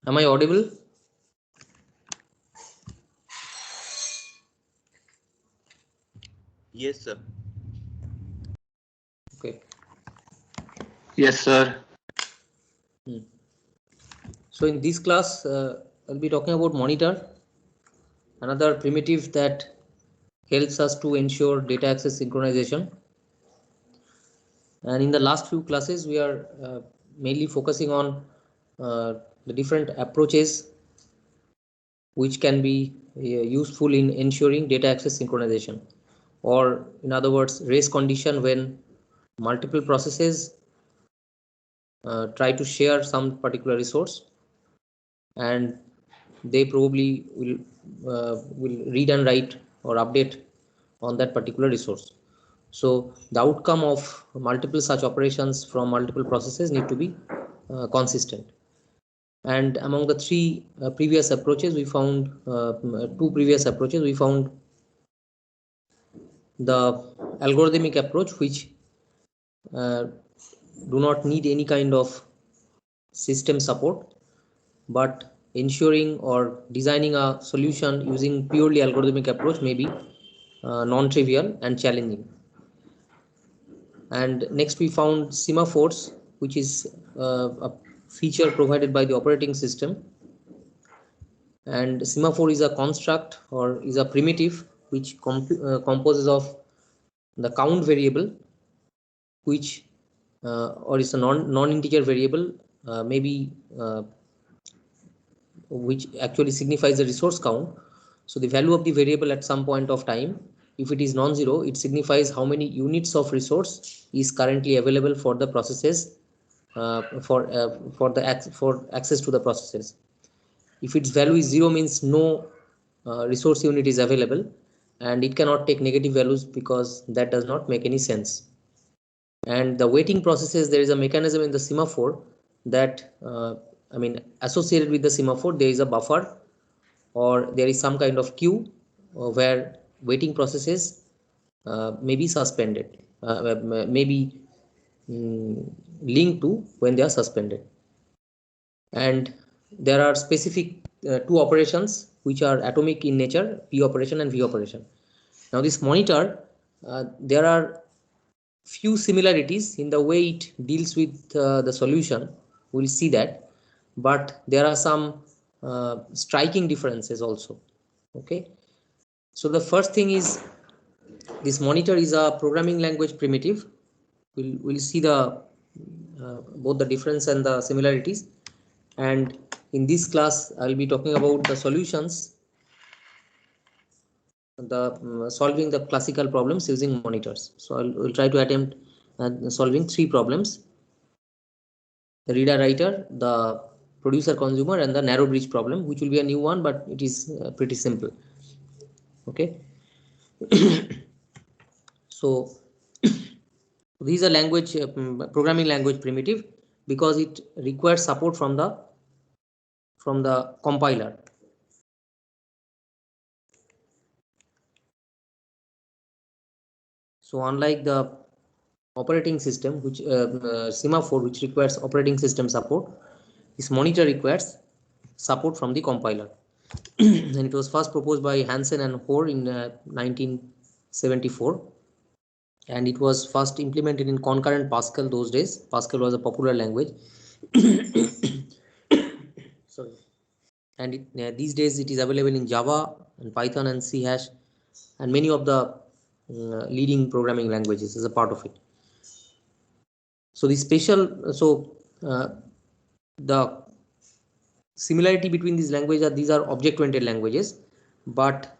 Am I audible? Yes, sir. Okay. Yes, sir. So in this class, I'll be talking about monitor, another primitive that helps us to ensure data access synchronization. And in the last few classes, we are mainly focusing on the different approaches which can be useful in ensuring data access synchronization, or in other words, race condition when multiple processes try to share some particular resource, and they probably will read and write or update on that particular resource. So the outcome of multiple such operations from multiple processes need to be consistent. And among the three previous approaches, we found two previous approaches. We found the algorithmic approach, which do not need any kind of system support, but ensuring or designing a solution using purely algorithmic approach may be non-trivial and challenging. And next we found semaphores, which is a feature provided by the operating system. And semaphore is a construct or is a primitive which composes of the count variable, which or is a non-integer variable, maybe which actually signifies the resource count. So the value of the variable at some point of time, if it is non-zero, it signifies how many units of resource is currently available for the processes, for access to the processes. If its value is 0, means no resource unit is available, and it cannot take negative values because that does not make any sense. And the waiting processes, there is a mechanism in the semaphore that associated with the semaphore, there is a buffer or there is some kind of queue where waiting processes may be suspended, may be linked to when they are suspended. And there are specific two operations which are atomic in nature, P operation and V operation. Now this monitor, there are few similarities in the way it deals with the solution. We'll see that, but there are some striking differences also. Okay, so the first thing is this monitor is a programming language primitive. We'll see the both the difference and the similarities, and in this class I'll be talking about the solutions, the solving the classical problems using monitors. So I'll try to attempt solving three problems: the reader writer, the producer consumer, and the narrow bridge problem, which will be a new one, but it is pretty simple. Okay. So this is a language programming language primitive because it requires support from the compiler. So unlike the operating system, which semaphore, which requires operating system support, this monitor requires support from the compiler. And it was first proposed by Hansen and Hoare in 1974, and it was first implemented in concurrent Pascal. Those days Pascal was a popular language. Sorry. And these days it is available in Java and Python and C#, and many of the leading programming languages as a part of it. So the the similarity between these languages are, these are object-oriented languages, but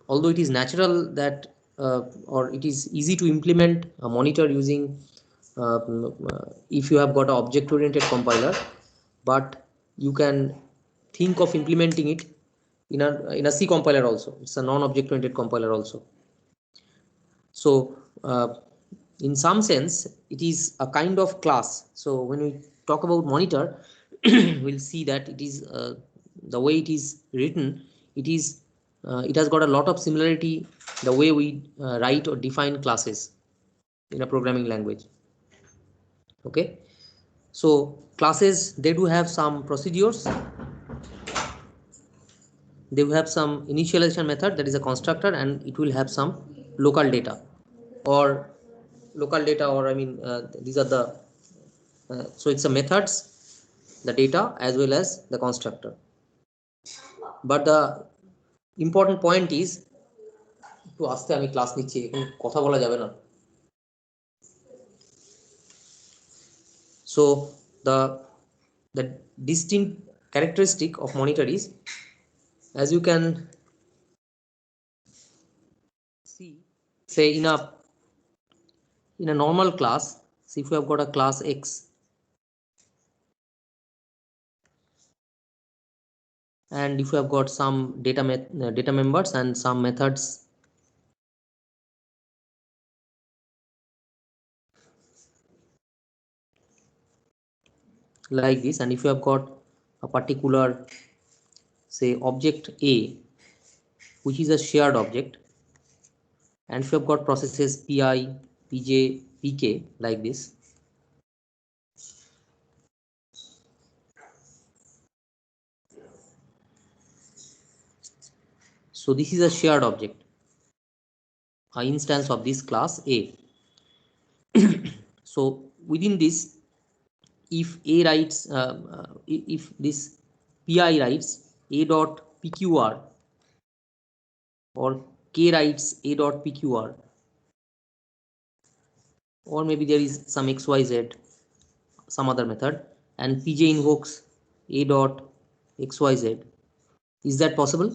although it is natural that or it is easy to implement a monitor using if you have got an object-oriented compiler, but you can think of implementing it in a C compiler also. It's a non-object-oriented compiler also. So in some sense it is a kind of class. So when we talk about monitor, we'll see that it is the way it is written, it has got a lot of similarity the way we write or define classes in a programming language. Okay, So classes, they do have some procedures. They will have some initialization method, that is a constructor, and it will have some local data or I mean these are the so it's a methods, the data as well as the constructor. But the important point is, একটু আস্তে, আমি class নিচ্ছি, এখন কথা বলা যাবে না। So the distinct characteristic of monitor is, as you can see, say in a normal class, see if you have got a class X and if you have got some data members and some methods like this, and if you have got a particular, say, object A, which is a shared object, and if you have got processes pi, pj, pk like this, so this is a shared object, an instance of this class A. So within this, if A writes if this pi writes a dot pqr or k writes a dot pqr, or maybe there is some xyz, some other method, and pj invokes a dot xyz, is that possible?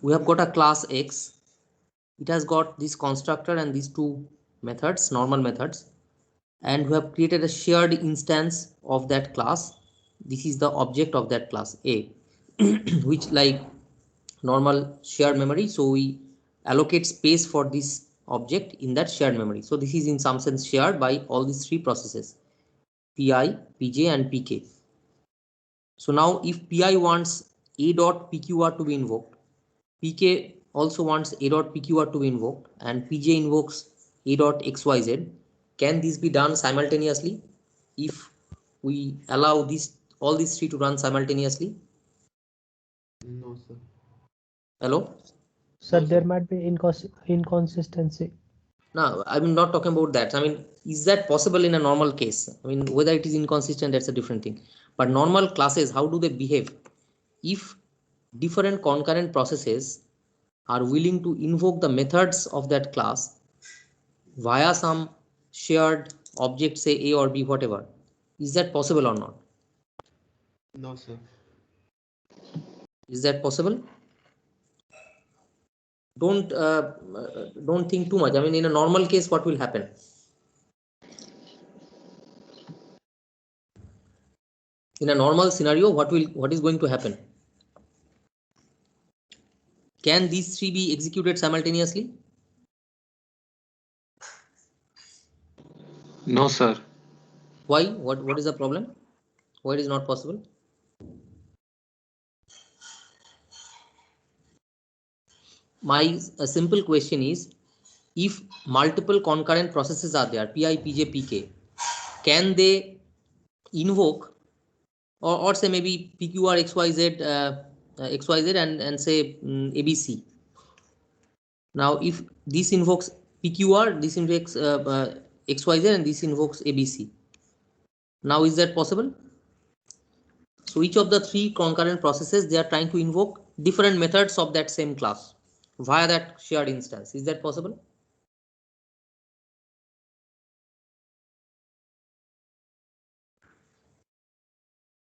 We have got a class X, it has got this constructor and these two methods, normal methods, and we have created a shared instance of that class. This is the object of that class A which like normal shared memory, so we allocate space for this object in that shared memory. So this is in some sense shared by all these three processes, pi, pj and pk. So now if pi wants a dot pqr to be invoked, pk also wants a dot pqr to be invoked, and pj invokes a dot xyz, can this be done simultaneously if we allow this all these three to run simultaneously? No, sir. Hello? Sir, there might be inconsistency. No, I'm not talking about that. I mean, is that possible in a normal case? I mean, whether it is inconsistent, that's a different thing. But normal classes, how do they behave? If different concurrent processes are willing to invoke the methods of that class via some shared object, say A or B, whatever, is that possible or not? No, sir. Is that possible? Don't think too much. I mean, in a normal case, what will happen? In a normal scenario, what is going to happen? Can these three be executed simultaneously? No, sir. Why? What is the problem? Why it is not possible? My simple question is, if multiple concurrent processes are there, pi, pj, pk, can they invoke or say maybe pqr xyz xyz and say abc? Now if this invokes pqr, this invokes xyz, and this invokes abc, now is that possible? So each of the three concurrent processes, they are trying to invoke different methods of that same class via that shared instance. Is that possible?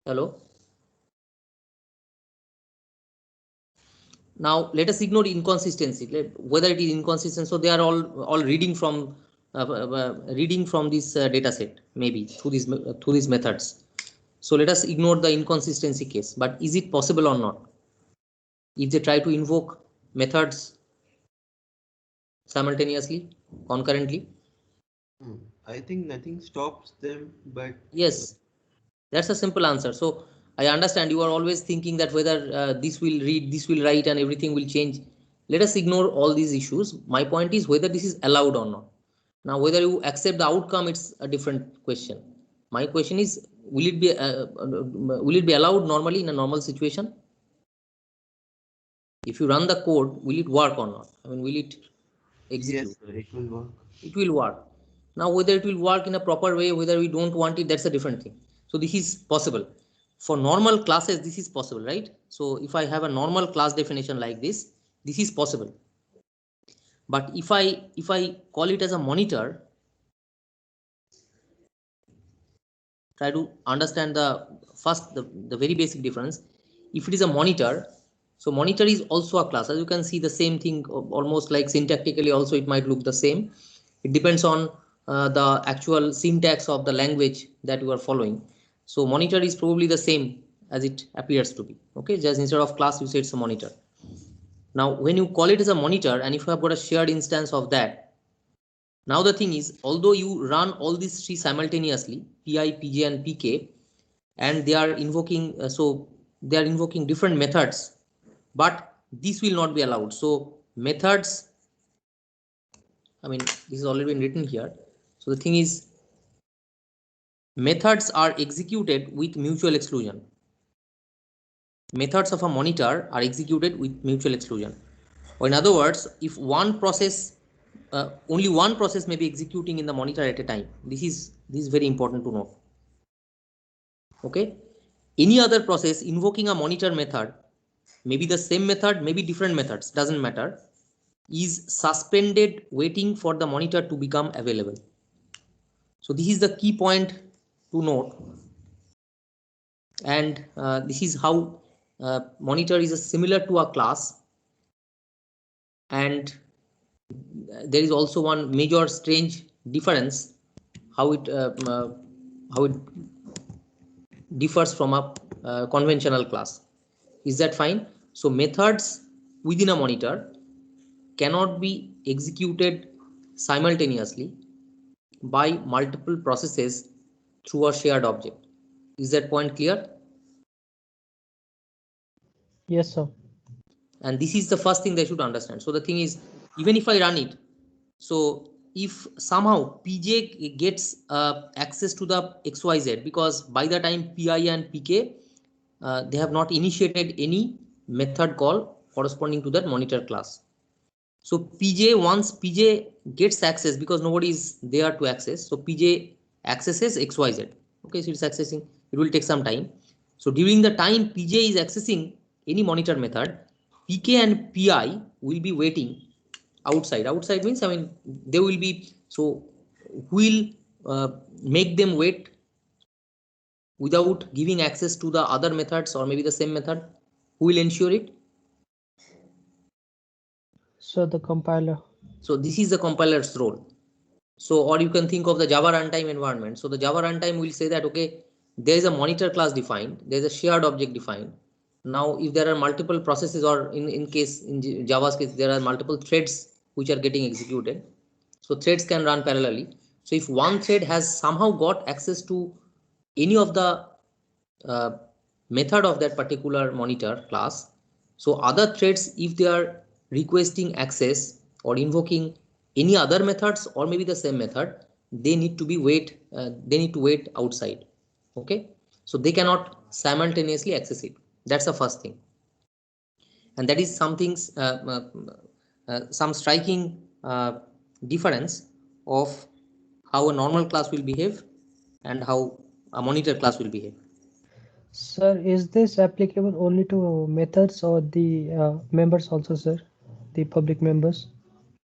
Hello? Now let us ignore inconsistency, whether it is inconsistent. So they are all reading from this data set, maybe through these methods. So let us ignore the inconsistency case. But is it possible or not? If they try to invoke methods simultaneously, concurrently? I think nothing stops them, but Yes, that's a simple answer. So I understand you are always thinking that whether this will read, this will write, and everything will change. Let us ignore all these issues. My point is whether this is allowed or not. Now, whether you accept the outcome, it's a different question. My question is, will it be allowed normally in a normal situation? If you run the code, will it work or not? I mean, will it execute? Yes, sir, it will work. It will work. Now, whether it will work in a proper way, whether we don't want it, that's a different thing. So this is possible. For normal classes, this is possible, right? So if I have a normal class definition like this is possible. But if I call it as a monitor, try to understand the very basic difference. If it is a monitor, so monitor is also a class. As you can see, the same thing, almost like syntactically also it might look the same. It depends on the actual syntax of the language that you are following. So monitor is probably the same as it appears to be. Okay, just instead of class you say it's a monitor. Now when you call it as a monitor, and if you have got a shared instance of that, now the thing is, although you run all these three simultaneously, pi, pj and pk, and they are invoking they are invoking different methods, but this will not be allowed. So methods, I mean, this is already been written here. So the thing is, methods are executed with mutual exclusion. Methods of a monitor are executed with mutual exclusion. Or in other words, if one process, only one process may be executing in the monitor at a time. This is very important to know. Okay, any other process invoking a monitor method, maybe the same method, maybe different methods, doesn't matter, is suspended waiting for the monitor to become available. So this is the key point to note, and this is how monitor is similar to a class. And there is also one major strange difference, how it differs from a conventional class. Is that fine? So methods within a monitor cannot be executed simultaneously by multiple processes through a shared object. Is that point clear? Yes, sir. And this is the first thing they should understand. So the thing is, even if I run it, so if somehow pj gets access to the xyz, because by the time pi and pk they have not initiated any method call corresponding to that monitor class. So pj, once pj gets access, because nobody is there to access, so pj accesses xyz. Okay, so it's accessing, it will take some time. So during the time pj is accessing any monitor method, pk and pi will be waiting outside. Outside means, I mean, they will be, so will make them wait without giving access to the other methods, or maybe the same method. Who will ensure it? So the compiler. So this is the compiler's role. So, or you can think of the Java runtime environment. So the Java runtime will say that, okay, there is a monitor class defined, there is a shared object defined. Now if there are multiple processes, or in Java's case there are multiple threads which are getting executed, so threads can run parallelly. So if one thread has somehow got access to any of the uh, method of that particular monitor class, so other threads, if they are requesting access or invoking any other methods, or maybe the same method, they need to wait outside. Okay, so they cannot simultaneously access it. That's the first thing, and that is some striking difference of how a normal class will behave and how a monitor class will behave. Sir, is this applicable only to methods or the members also, sir? The public members?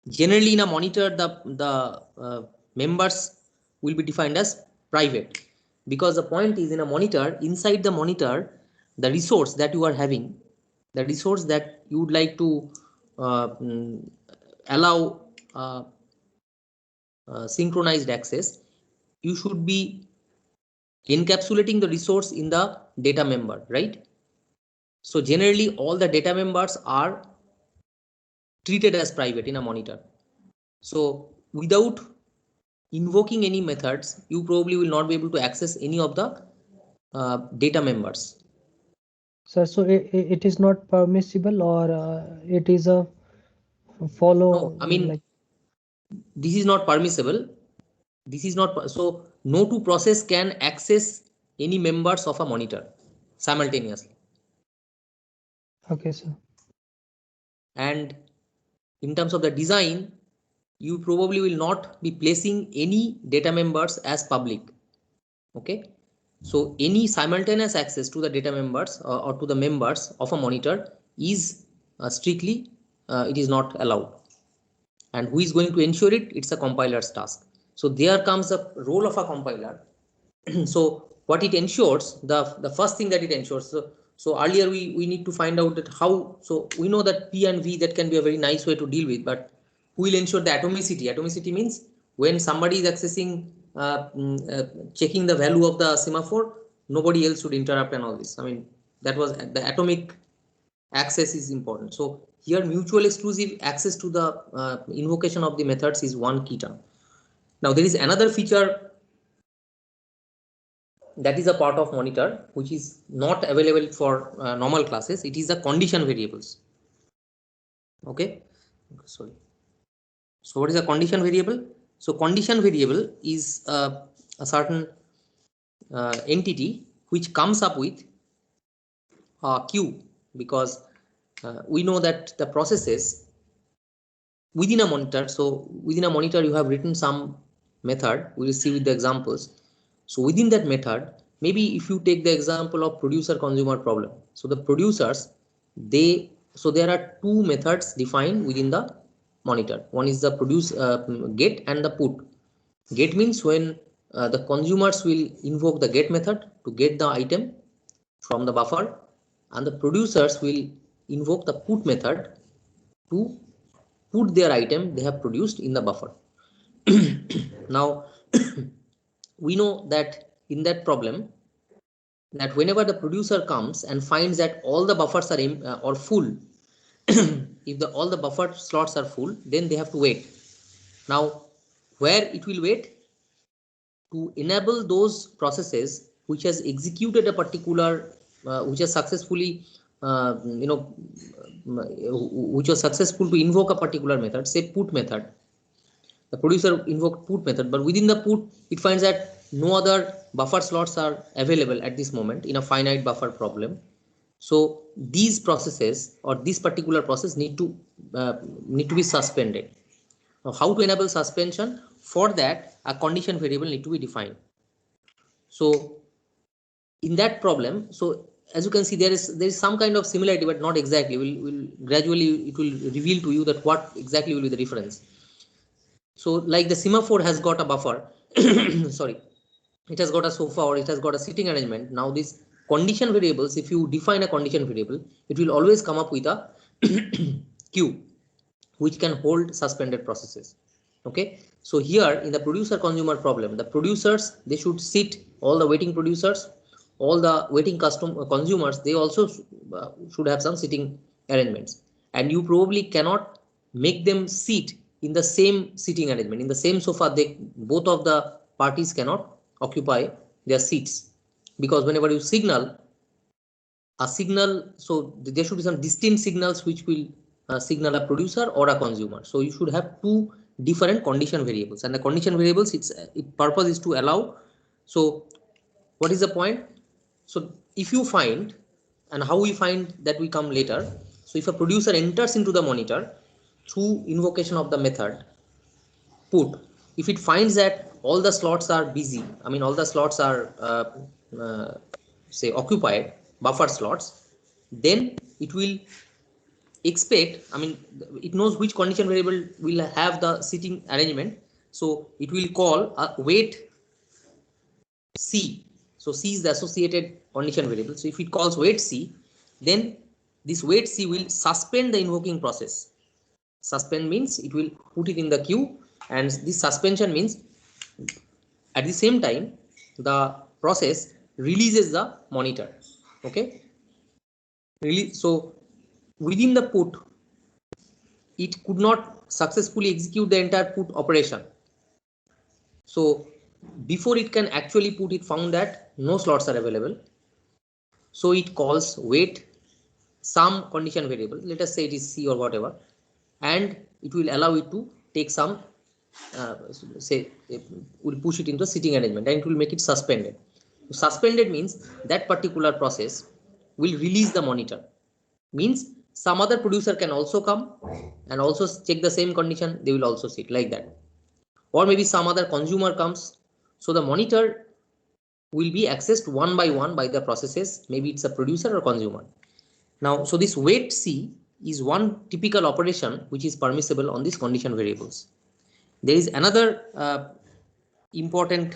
Generally in a monitor, the members will be defined as private, because the point is, in a monitor, inside the monitor, the resource that you are having, the resource that you would like to mm, allow synchronized access, you should be encapsulating the resource in the data member, right? So generally all the data members are treated as private in a monitor. So without invoking any methods, you probably will not be able to access any of the data members. Sir, so it is not permissible, or it is a follow No, I mean, like. this is not permissible. This is not so no two process can access any members of a monitor simultaneously. Okay, sir. And in terms of the design, you probably will not be placing any data members as public. Okay, so any simultaneous access to the data members or to the members of a monitor is strictly it is not allowed. And who is going to ensure it? It's a compiler's task. So there comes the role of a compiler. So what it ensures, the first thing that it ensures, so earlier we need to find out that how, so we know that P and V, that can be a very nice way to deal with, but who will ensure the atomicity? Atomicity means when somebody is accessing checking the value of the semaphore, nobody else should interrupt and all this. I mean, that was the atomic access is important. So here mutual exclusive access to the invocation of the methods is one key term. Now there is another feature that is a part of monitor which is not available for normal classes. It is the condition variables. Okay, sorry. So what is a condition variable? So condition variable is a certain entity which comes up with a queue, because we know that the processes within a monitor, so within a monitor you have written some method, we will see with the examples. So within that method, maybe if you take the example of producer consumer problem, so the producers, so there are two methods defined within the monitor. One is the produce get and the put. Get means when the consumers will invoke the get method to get the item from the buffer, and the producers will invoke the put method to put their item they have produced in the buffer. Now we know that in that problem, that whenever the producer comes and finds that all the buffers are or full, if all the buffer slots are full, then they have to wait. Now where it will wait? To enable those processes which has executed a particular which has successfully which was successful to invoke a particular method, say put method. The producer invoked put method, but within the put it finds that no other buffer slots are available at this moment in a finite buffer problem. So these processes or this particular process need to be suspended. Now how to enable suspension? For that a condition variable need to be defined. So in that problem, so as you can see, there is some kind of similarity, but not exactly. Will gradually it will reveal to you that what exactly will be the difference. So like the semaphore has got a buffer, sorry, it has got a sofa or it has got a sitting arrangement. Now these condition variables, if you define a condition variable, it will always come up with a queue which can hold suspended processes. Okay, so here in the producer consumer problem, the producers, they should sit, all the waiting producers, all the waiting consumers, they also should have some sitting arrangements, and you probably cannot make them sit in the same sitting arrangement, in the same sofa. They both of the parties cannot occupy their seats, because whenever you signal a signal, so there should be some distinct signals which will signal a producer or a consumer. So you should have two different condition variables, and the condition variables, its purpose is to allow. So what is the point? So if you find, and how we find that we come later. So if a producer enters into the monitor through invocation of the method put, if it finds that all the slots are busy, I mean all the slots are say occupied, buffer slots, then it will expect, I mean it knows which condition variable will have the sitting arrangement, so it will call a wait C. So C is the associated condition variable. So if it calls wait C, then this wait C will suspend the invoking process. Suspend means it will put it in the queue, and this suspension means at the same time the process releases the monitor. Okay, so within the put, it could not successfully execute the entire put operation. So before it can actually put, it found that no slots are available, so it calls wait some condition variable, let us say it is C or whatever, and it will allow it to take some say will push it into a sitting arrangement and it will make it suspended. Suspended means that particular process will release the monitor. Means some other producer can also come and also check the same condition. They will also sit like that. Or maybe some other consumer comes. So the monitor will be accessed one by the processes. Maybe it's a producer or consumer. Now, so this wait C is one typical operation which is permissible on these condition variables. There is another important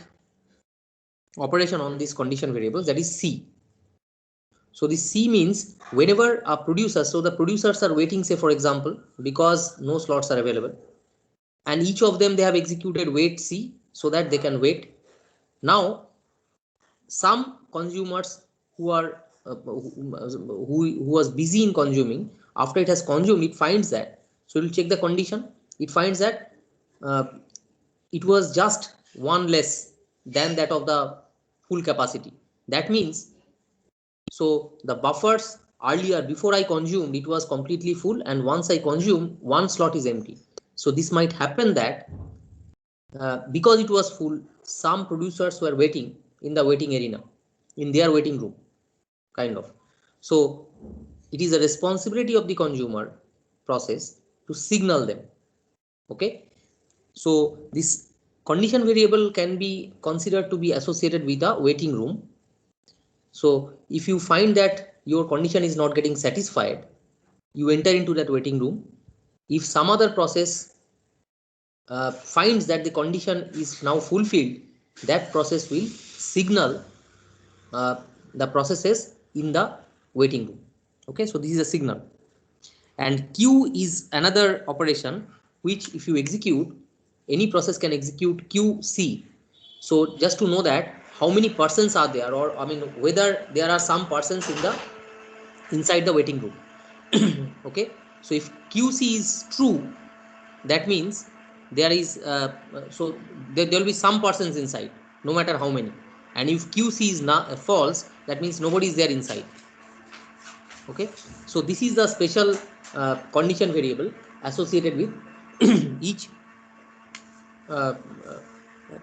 operation on these condition variables, that is C. So this C means whenever a producer, so the producers are waiting, say for example, because no slots are available, and each of them they have executed wait C so that they can wait. Now some consumers who are who was busy in consuming, after it has consumed, it finds that, so it will check the condition, it finds that it was just one less than that of the full capacity. That means, so the buffers earlier before I consumed it was completely full, and once I consume one slot is empty. So this might happen that because it was full, some producers were waiting in the waiting arena, in their waiting room, kind of. So it is a responsibility of the consumer process to signal them. Okay, so this condition variable can be considered to be associated with a waiting room. So if you find that your condition is not getting satisfied, you enter into that waiting room. If some other process finds that the condition is now fulfilled, that process will signal the processes in the waiting room. Okay, so this is a signal. And Q is another operation which if you execute, any process can execute QC. So just to know that how many persons are there, or I mean whether there are some persons in the inside the waiting room. Okay, so if QC is true, that means there is so there will be some persons inside, no matter how many. And if QC is not false, that means nobody is there inside. Okay, so this is the special condition variable associated with each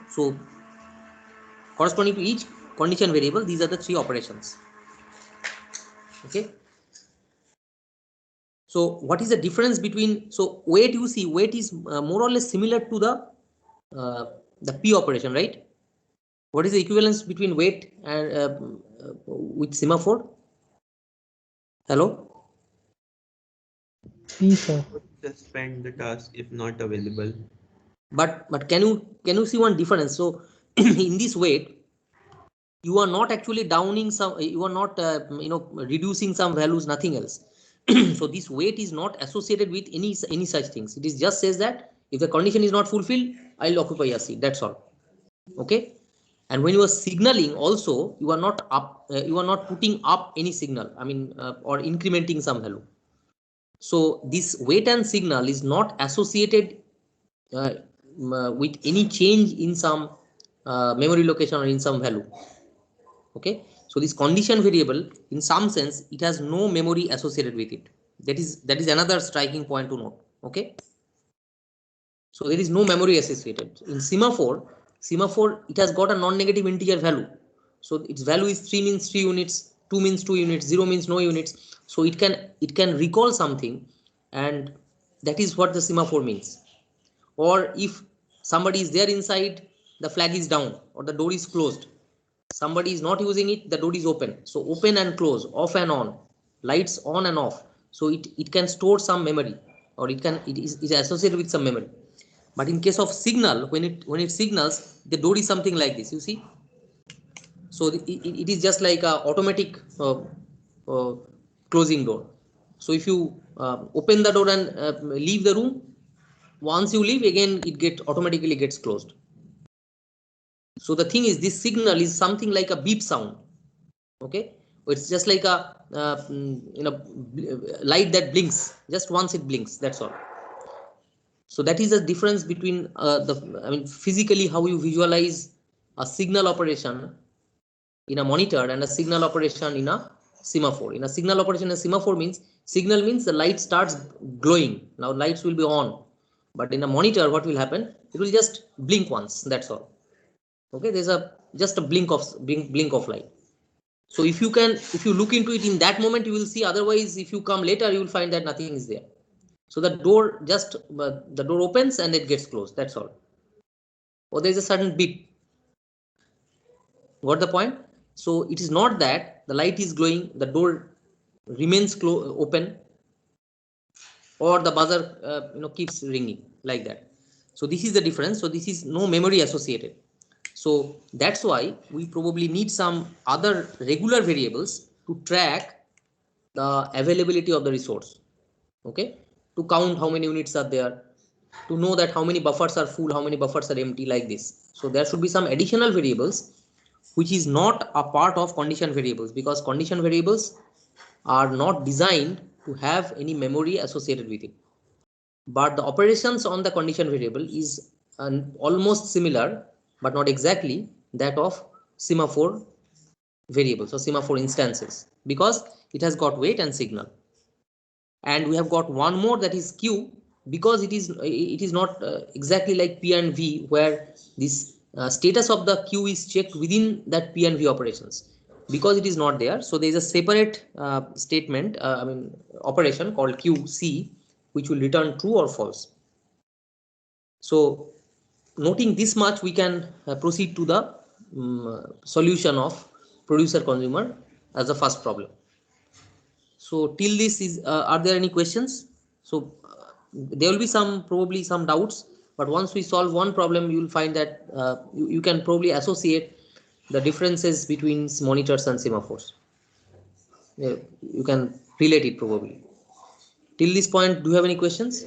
so corresponding to each condition variable, these are the three operations. Okay, so what is the difference between, so wait, you see wait is more or less similar to the P operation, right? What is the equivalence between wait and with semaphore? Hello? P, sir. Suspend the task if not available. But can you see one difference? So in this wait, you are not actually downing some, you are not reducing some values, nothing else. So this wait is not associated with any such things. It is just says that if the condition is not fulfilled, I'll occupy a seat, that's all. Okay, and when you are signaling also, you are not up you are not putting up any signal, I mean or incrementing some value. So this wait and signal is not associated with any change in some memory location or in some value. Okay, so this condition variable, in some sense, it has no memory associated with it. That is another striking point to note. Okay, so there is no memory associated. In semaphore it has got a non-negative integer value. So its value is 3 means 3 units, 2 means 2 units, 0 means no units. So it can recall something, and that is what the semaphore means. Or if somebody is there inside, the flag is down or the door is closed. Somebody is not using it, the door is open. So open and close, off and on, lights on and off. So it can store some memory, or it is associated with some memory. But in case of signal, when it signals, the door is something like this, you see. So it is just like a automatic uh, closing door. So if you open the door and leave the room, once you leave again, it automatically gets closed. So the thing is, this signal is something like a beep sound. Okay, it's just like a light that blinks just once, it blinks, that's all. So that is the difference between physically how you visualize a signal operation in a monitor and a signal operation in a semaphore. In a signal operation, a semaphore means, signal means the light starts glowing, now lights will be on, But in a monitor, what will happen? It will just blink once. That's all. Okay, there's a just a blink of light. So if you look into it in that moment, you will see. Otherwise, if you come later, you will find that nothing is there. So the door opens and it gets closed. That's all. Or there is a certain beep. Got the point? So it is not that the light is glowing, the door remains open, or the buzzer keeps ringing like that. So this is the difference. So this is no memory associated. So that's why we probably need some other regular variables to track the availability of the resource. Okay, to count how many units are there, to know that how many buffers are full, how many buffers are empty, like this. So there should be some additional variables which is not a part of condition variables, because condition variables are not designed to have any memory associated with it. But the operations on the condition variable is almost similar, but not exactly that of semaphore variables or semaphore instances, because it has got weight and signal. And we have got one more, that is q, because it is not exactly like p and v, where this status of the q is checked within that p and v operations. Because it is not there, so there is a separate statement, operation called qc, which will return true or false. So noting this much, we can proceed to the solution of producer consumer as the first problem. So till this is, are there any questions? So there will be probably some doubts, but once we solve one problem, you will find that you can probably associate the differences between monitors and semaphores. You can relate it probably. Till this point, do you have any questions?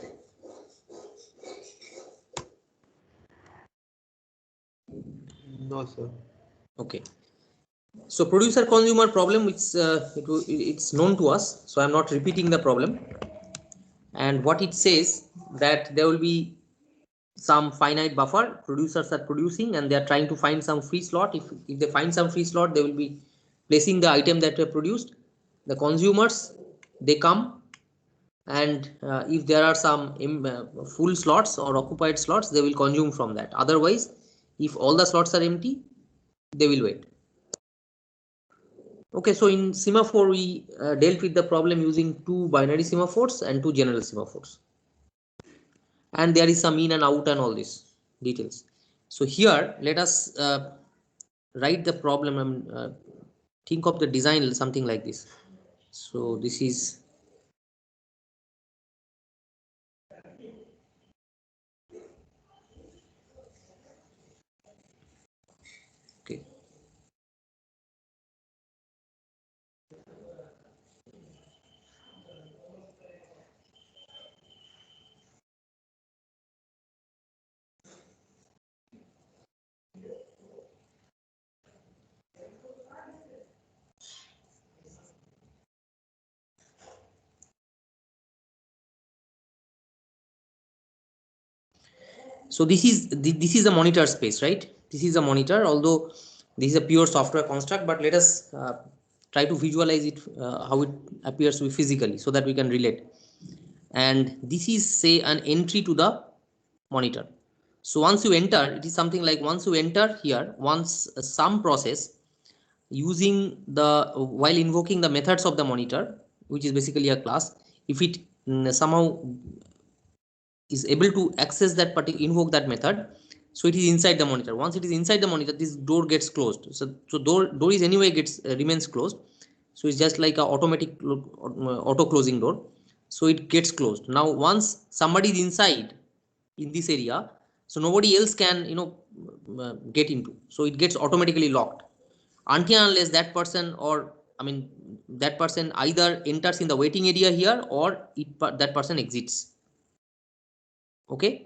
No, sir. Okay. So producer consumer problem, it's known to us, so I'm not repeating the problem. And what it says, that there will be some finite buffer, producers are producing and they are trying to find some free slot. If they find some free slot, they will be placing the item that they produced. The consumers, they come, and if there are some full slots or occupied slots, they will consume from that. Otherwise, if all the slots are empty, they will wait. Okay, so in semaphore, we dealt with the problem using two binary semaphores and two general semaphores. And there is some in and out and all these details. So here, let us write the problem and think of the design something like this. So this is okay. So this is a monitor space, right? This is a monitor, although this is a pure software construct, but let us try to visualize it, how it appears physically, so that we can relate. And this is, say, an entry to the monitor. So once you enter, it is something like, once you enter here, once some process using the while invoking the methods of the monitor, which is basically a class, if it somehow is able to access that particular invoke that method, so it is inside the monitor. Once it is inside the monitor, this door gets closed. So door is anyway gets remains closed. So it's just like a automatic auto closing door. So it gets closed. Now once somebody is inside in this area, so nobody else can get into. So it gets automatically locked until unless that person, or that person either enters in the waiting area here, or that person exits. Okay,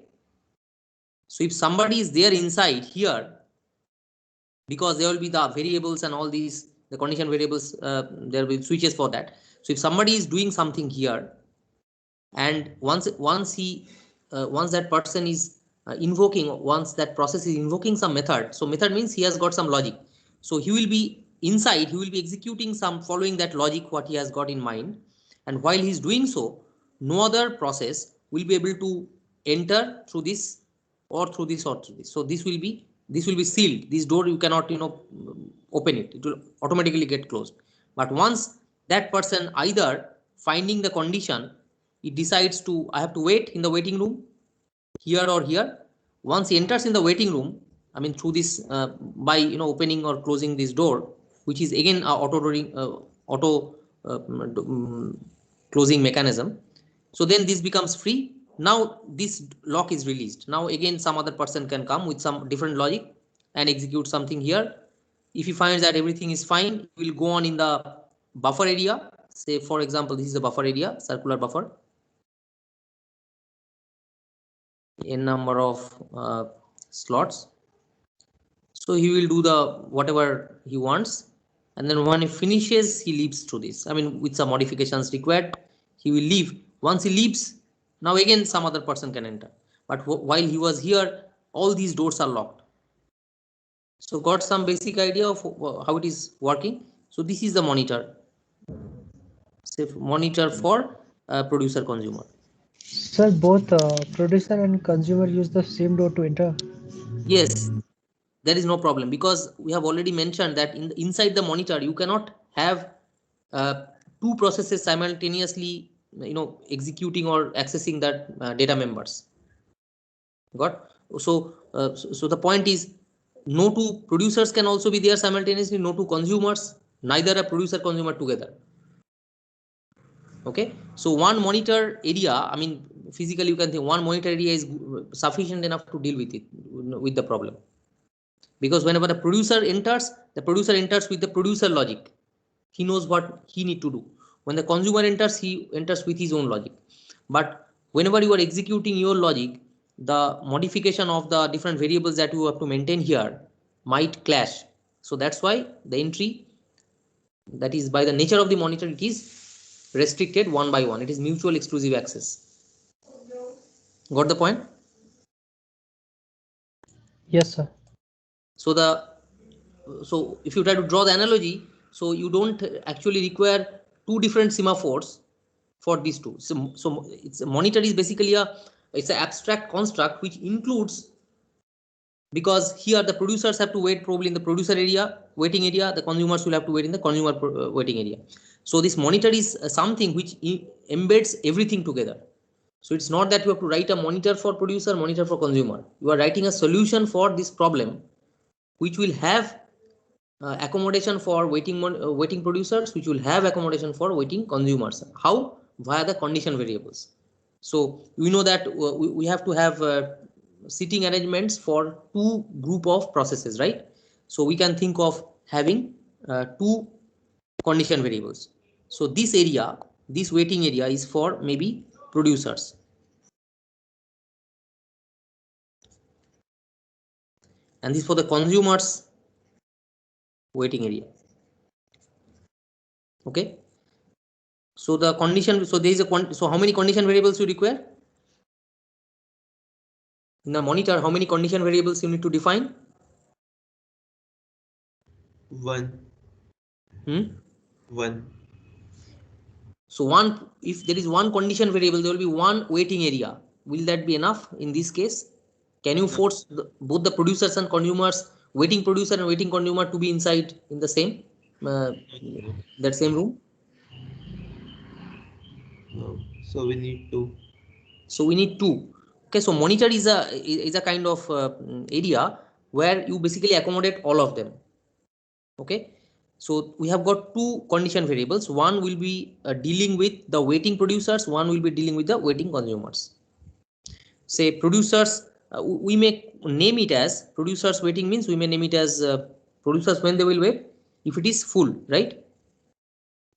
so if somebody is there inside here, because there will be the variables and all these, the condition variables, there will be switches for that. So if somebody is doing something here, and once that person is once that process is invoking some method, so method means he has got some logic. So he will be inside, he will be executing some, following that logic what he has got in mind. And while he is doing so, no other process will be able to enter through this or through this or through this. So this will be sealed. This door you cannot open it. It will automatically get closed. But once that person either finding the condition, he decides to I have to wait in the waiting room here or here. Once he enters in the waiting room, I mean through this by opening or closing this door, which is again a auto closing mechanism. So then this becomes free. Now this lock is released. Now again some other person can come with some different logic and execute something here. If he finds that everything is fine, he will go on in the buffer area. Say for example, this is the buffer area, circular buffer. N number of slots. So he will do the whatever he wants, and then when he finishes, he leaves through this. I mean, with some modifications required, he will leave. Once he leaves, now again some other person can enter. But while he was here, all these doors are locked. So got some basic idea of how it is working. So this is the monitor. Say monitor for producer consumer. Sir, both producer and consumer use the same door to enter. Yes, there is no problem because we have already mentioned that inside the monitor you cannot have two processes simultaneously executing or accessing that data members. Got? So the point is no two producers can also be there simultaneously, no two consumers, neither a producer consumer together. Okay, so one monitor area, I mean physically you can think one monitor area is sufficient enough to deal with it, with the problem. Because whenever the producer enters with the producer logic. He knows what he need to do. When the consumer enters, he enters with his own logic. But whenever you are executing your logic, the modification of the different variables that you have to maintain here might clash. So that's why the entry, that is by the nature of the monitor, it is restricted one by one. It is mutual exclusive access. Got the point? Yes, sir. So if you try to draw the analogy, so you don't actually require two different semaphores for these two. So it's a monitor is basically it's an abstract construct which includes, because here the producers have to wait probably in the producer area waiting area, the consumers will have to wait in the consumer waiting area. So this monitor is something which embeds everything together. So it's not that you have to write a monitor for producer, monitor for consumer. You are writing a solution for this problem which will have accommodation for waiting producers, which will have accommodation for waiting consumers. How? Via the condition variables. So we know that we have to have seating arrangements for two group of processes, right? So we can think of having two condition variables. So this area, this waiting area is for maybe producers. And this for the consumers waiting area. Okay. So the condition, so there is so how many condition variables you require? In the monitor, how many condition variables you need to define? One. One. So if there is one condition variable, there will be one waiting area. Will that be enough in this case? Can you force both the producers and consumers, waiting producer and waiting consumer, to be inside in the same that same room? No. So we need two. So we need two. Okay, so monitor is a kind of area where you basically accommodate all of them. Okay, so we have got two condition variables. One will be dealing with the waiting producers, one will be dealing with the waiting consumers. Say producers, we may name it as producers waiting, means we may name it as producers when they will wait if it is full, right?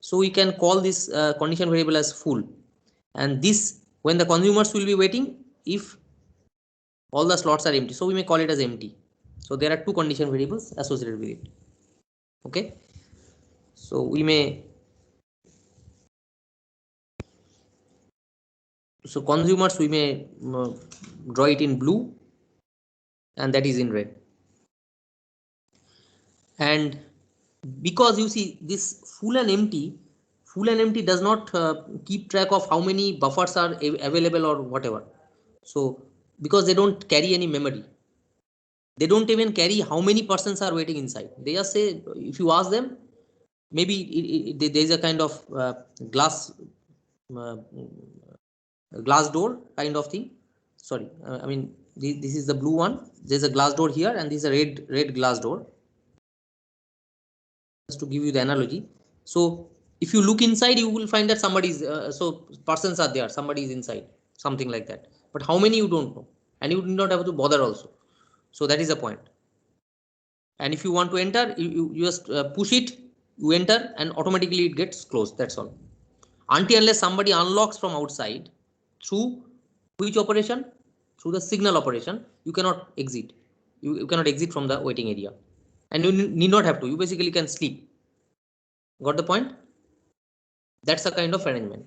So we can call this condition variable as full, and this when the consumers will be waiting if all the slots are empty, so we may call it as empty. So there are two condition variables associated with it. Okay, so we may, so consumers we may draw it in blue and that is in red. And because you see this full and empty does not keep track of how many buffers are available or whatever. So because they don't carry any memory, they don't even carry how many persons are waiting inside. They just say, if you ask them, maybe there is a kind of glass uh, glass door kind of thing. Sorry, I mean this is the blue one. There's a glass door here, and this is a red glass door. Just to give you the analogy. So if you look inside, you will find that somebody's so persons are there, somebody is inside, something like that. But how many you don't know, and you do not have to bother also. So that is the point. And if you want to enter, you just push it, you enter, and automatically it gets closed. That's all. Until unless somebody unlocks from outside through which operation? Through the signal operation, you cannot exit. You cannot exit from the waiting area, and you need not have to. You basically can sleep. Got the point? That's a kind of arrangement.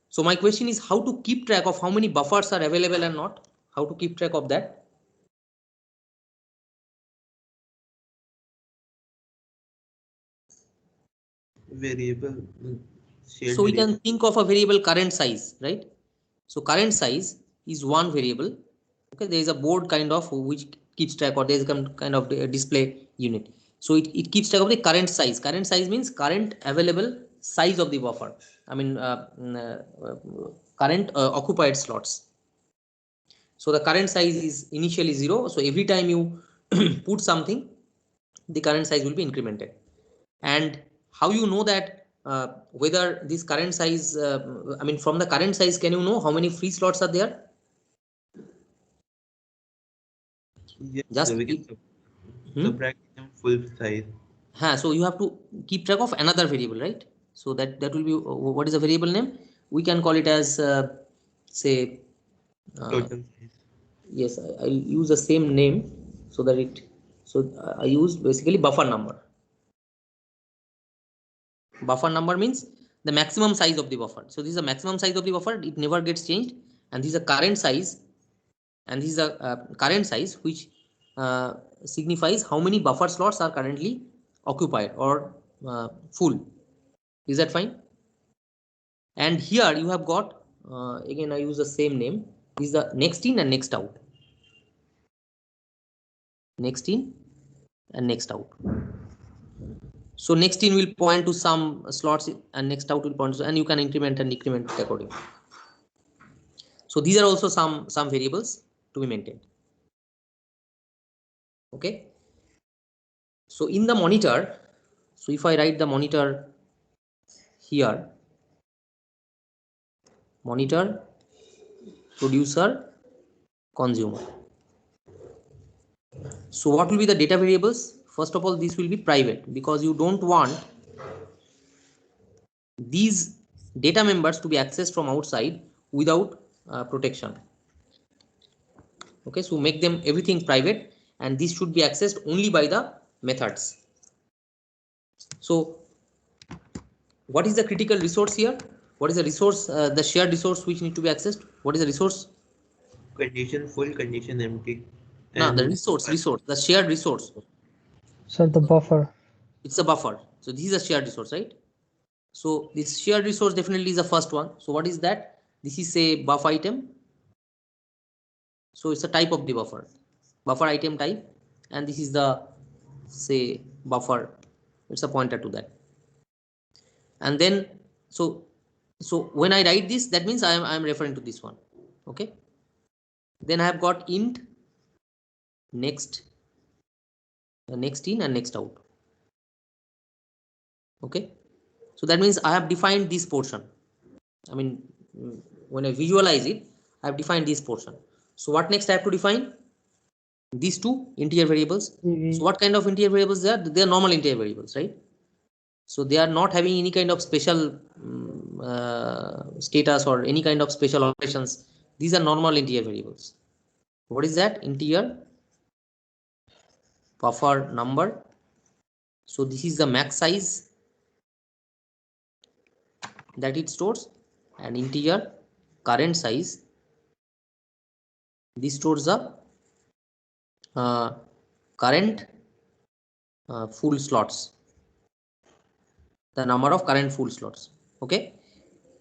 So my question is how to keep track of how many buffers are available and not? How to keep track of that? Variable, shared So we variable. can think of a variable current size, right? So current size is one variable. Okay, there is a board kind of which keeps track, or there is some kind of display unit. So it keeps track of the current size. Current size means current available size of the buffer. I mean current occupied slots. So the current size is initially 0. So every time you put something, the current size will be incremented. And how you know that whether this current size, I mean from the current size, can you know how many free slots are there? Yes, so Just we can hmm? subtract them full size. So you have to keep track of another variable, right? So that will be what is the variable name? We can call it as say uh, Total size. yes, I'll use the same name so that it so I use basically buffer number. Buffer number means the maximum size of the buffer. So this is the maximum size of the buffer, it never gets changed, and this is a current size, and this is a current size which signifies how many buffer slots are currently occupied or full. Is that fine? And here you have got again I use the same name. This is the next in and next out. Next in and next out. So next in will point to some slots and next out will point to, and you can increment and decrement accordingly. So these are also some variables to be maintained. Okay. So in the monitor, so if I write the monitor here, monitor, producer, consumer. So what will be the data variables? First of all, this will be private because you don't want these data members to be accessed from outside without protection. Okay, so make them everything private, and this should be accessed only by the methods. So what is the critical resource here? What is the resource, the shared resource which need to be accessed? What is the resource? Condition full, condition empty. No, the And resource, the shared resource. Sir, the buffer. It's a buffer. So this is a shared resource, right? So this shared resource definitely is the first one. So what is that? This is a buff item. So it's a type of the buffer item type, and this is the say buffer. It's a pointer to that. And then so when I write this, that means I am referring to this one. Okay. Then I have got int next, next in and next out. Okay. So that means I have defined this portion. I mean, when I visualize it, I have defined this portion. So what next I have to define? These two integer variables. So what kind of integer variables they are? They are normal integer variables, right? So they are not having any kind of special status or any kind of special operations. These are normal integer variables. What is that? Integer buffer number. So this is the max size that it stores, and integer current size. This stores the current full slots, the number of current full slots. Okay.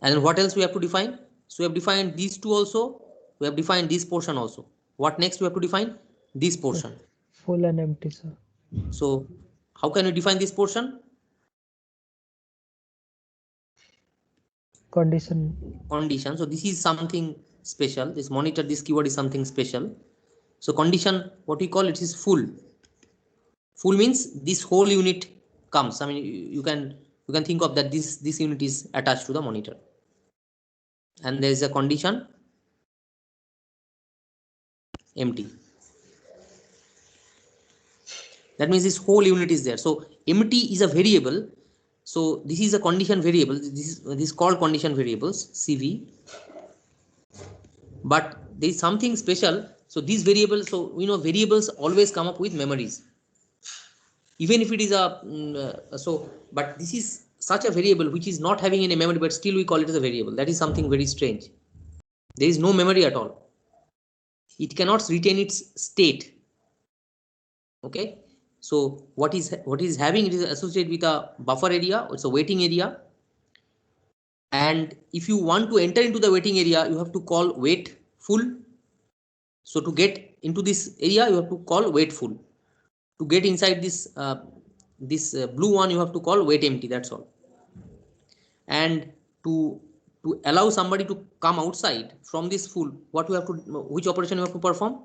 And what else we have to define? So we have defined these two also, we have defined this portion also. What next we have to define? This portion. Full and empty, sir. So how can we define this portion? Condition. Condition. So this is something special. This monitor, this keyword is something special. So condition, what we call it is full. Full means this whole unit comes. I mean, you can think of that this unit is attached to the monitor, and there is a condition empty. That means this whole unit is there. So empty is a variable. So this is a condition variable. This is called condition variables, CV. But there is something special. So these variables, so we know variables always come up with memories, even if it is a but this is such a variable which is not having any memory, but still we call it as a variable. That is something very strange. There is no memory at all. It cannot retain its state. Okay, so what is having, it is associated with a buffer area. It's a waiting area, and if you want to enter into the waiting area, you have to call wait full. So to get into this area, you have to call wait full. To get inside this blue one, you have to call wait empty. That's all. And to allow somebody to come outside from this full, what you have to, which operation you have to perform?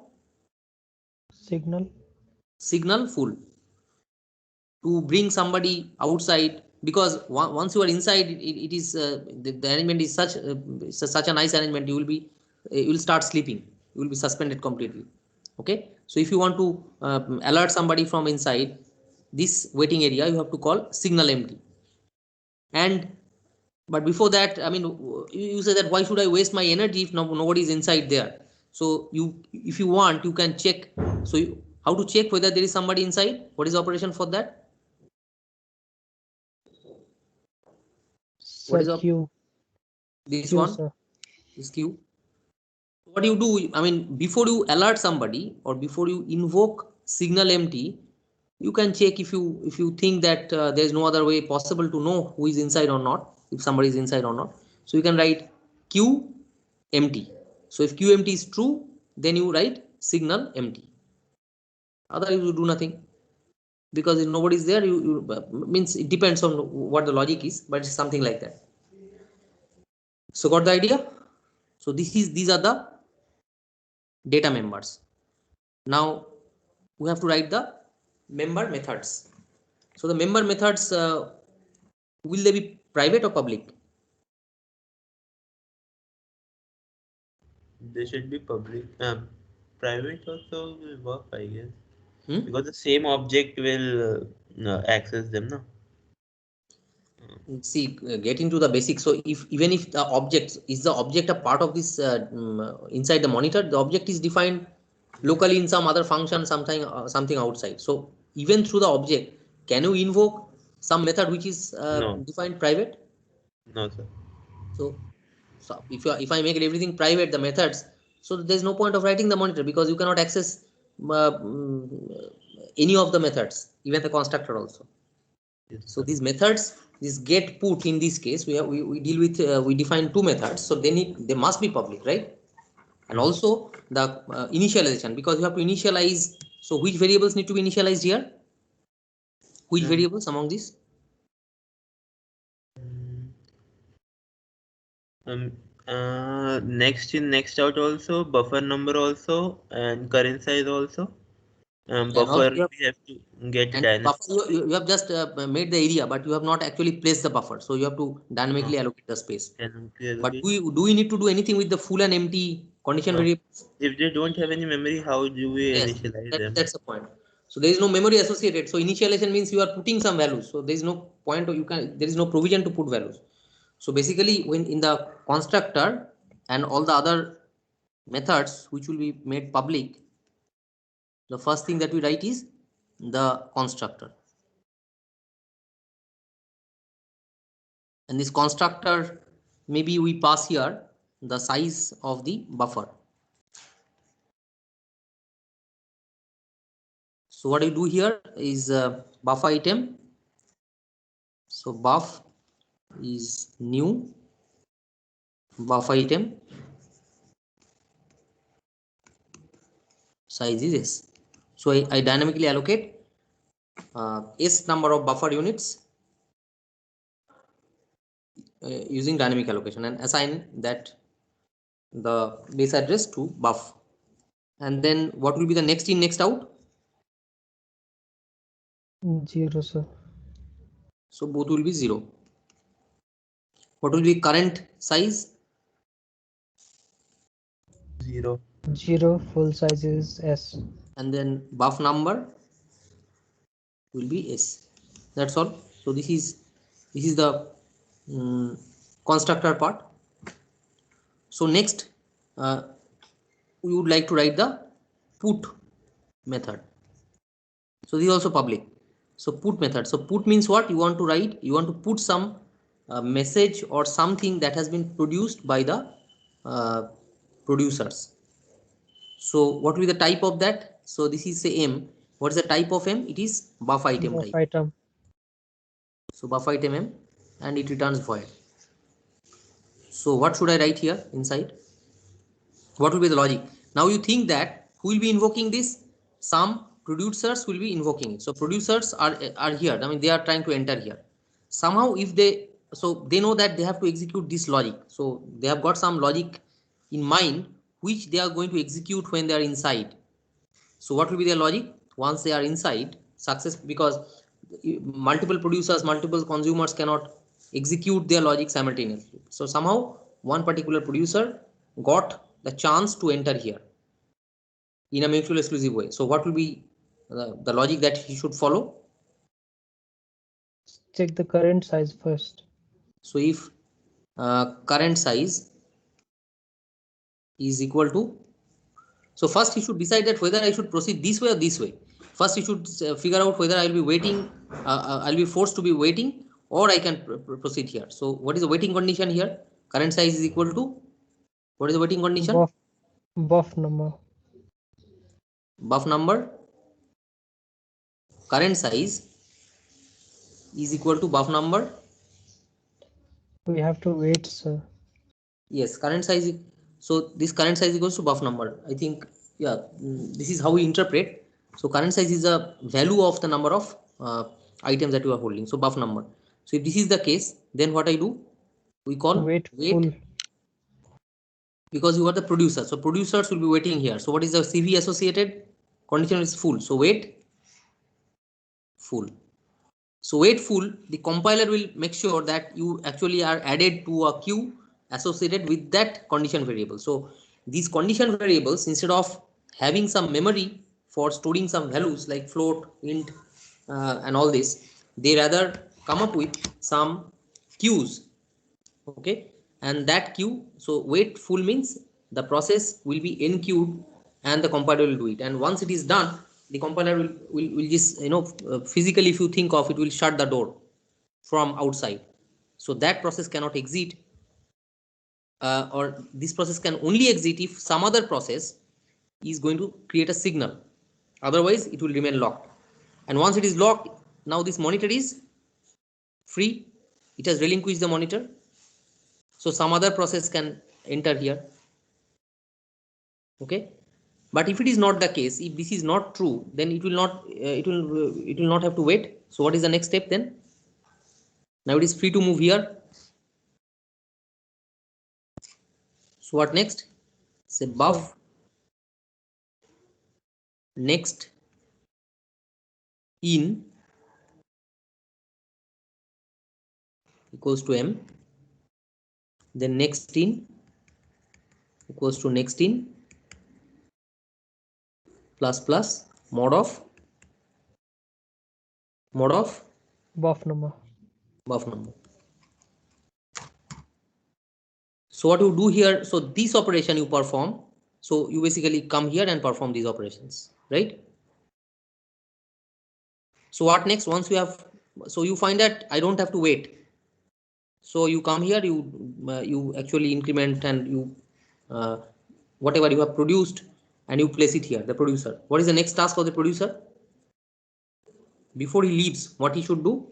Signal full. To bring somebody outside, because once you are inside, it is the arrangement is such a nice arrangement. You will start sleeping. You will be suspended completely. Okay, so if you want to alert somebody from inside this waiting area, you have to call signal empty. And but before that, I mean, you say that why should I waste my energy if nobody is inside there? So if you want, you can check. So how to check whether there is somebody inside? What is the operation for that? What is Q? This Q, one, sir. this Q. What do you do? I mean, before you alert somebody or before you invoke signal empty, you can check if you think that there is no other way possible to know who is inside or not, if somebody is inside or not. So you can write Q empty. So if Q empty is true, then you write signal empty. Otherwise you do nothing, because if nobody is there, you means it depends on what the logic is, but it's something like that. So got the idea? So these are the data members. Now we have to write the member methods. So the member methods, will they be private or public? They should be public. Private also will work, I guess. Hmm? Because the same object will access them, no? See, get into the basics. So if even if the object is the object a part of this inside the monitor, the object is defined locally in some other function, something outside. So even through the object, can you invoke some method which is No, defined private? no, sir. So if I make everything private, the methods, so there's no point of writing the monitor, because you cannot access any of the methods, even the constructor also. Yes, So sir. these methods, this get put, in this case we deal with we define two methods, so they must be public, right? And also the initialization, because you have to initialize. So which variables need to be initialized here? Which Um, variables among these? um, next out also, buffer number also, and current size also. And also Buffer you have, we have to get and dynamic. buffer, you have just made the area, but you have not actually placed the buffer, so you have to dynamically allocate the space. But Allocate. do we need to do anything with the full and empty condition No. variables? If they don't have any memory, how do we Yes, initialize them? that's the point. So there is no memory associated. So initialization means you are putting some values. So there is no point, or there is no provision to put values. So basically, when in the constructor and all the other methods which will be made public, the first thing that we write is the constructor. And this constructor, maybe we pass here the size of the buffer. So what you do here is buff item. So buff is new buff item, size is S. So I dynamically allocate S number of buffer units using dynamic allocation and assign that the base address to buff. And then what will be the next in, next out? 0, sir. So both will be 0. What will be current size? 0. 0, full size is S. And then buff number will be S. That's all. So this is the constructor part. So next we would like to write the put method. So this is also public. So put method. So put means what? You want to write, you want to put some message or something that has been produced by the producers. So what will be the type of that? So this is say M. What is the type of M? It is buff item Buff type. item. So buff item M, and it returns void. So what should I write here inside? What will be the logic? Now you think that who will be invoking this? Some producers will be invoking it. So producers are here. I mean, they are trying to enter here. Somehow if they, so they know that they have to execute this logic. So they have got some logic in mind which they are going to execute when they are inside. So what will be their logic? Once they are inside, success, because multiple producers, multiple consumers cannot execute their logic simultaneously. So somehow one particular producer got the chance to enter here in a mutual exclusive way. So what will be the logic that he should follow? Check the current size first. So if current size is equal to, so first he should decide that whether I should proceed this way or this way. First he should figure out whether I will be waiting, I'll be forced to be waiting, or I can proceed here. So what is the waiting condition here? Current size is equal to, what is the waiting condition? Buff number. Buff number, current size is equal to buff number. We have to wait, sir. Yes, current size. So this current size equals to buff number. I think, yeah, this is how we interpret. So current size is a value of the number of items that you are holding. So buff number. So if this is the case, then what I do? We call Wait full. because you are the producer. So producers will be waiting here. So what is the CV associated? Condition is full. So wait full. So wait full, the compiler will make sure that you actually are added to a queue associated with that condition variable. So these condition variables, instead of having some memory for storing some values like float, int, and all this, they rather come up with some queues. Okay, and that queue, so wait full means the process will be enqueued and the compiler will do it, and once it is done, the compiler will just, physically, if you think of it, will shut the door from outside, so that process cannot exit, or this process can only exit if some other process is going to create a signal, otherwise it will remain locked. And once it is locked, now this monitor is free, it has relinquished the monitor, so some other process can enter here. Okay, but if it is not the case, if this is not true, then it will not it will not have to wait. So what is the next step then? Now it is free to move here. So what next? Say buff next in equals to M, then next in equals to next in plus plus mod of Buff number. buff number. So what you do here, so this operation you perform, so you basically come here and perform these operations, right? So what next? Once you have, so you find that I don't have to wait, so you come here, you actually increment, and you whatever you have produced, and you place it here, the producer. What is the next task of the producer? Before he leaves, what he should do?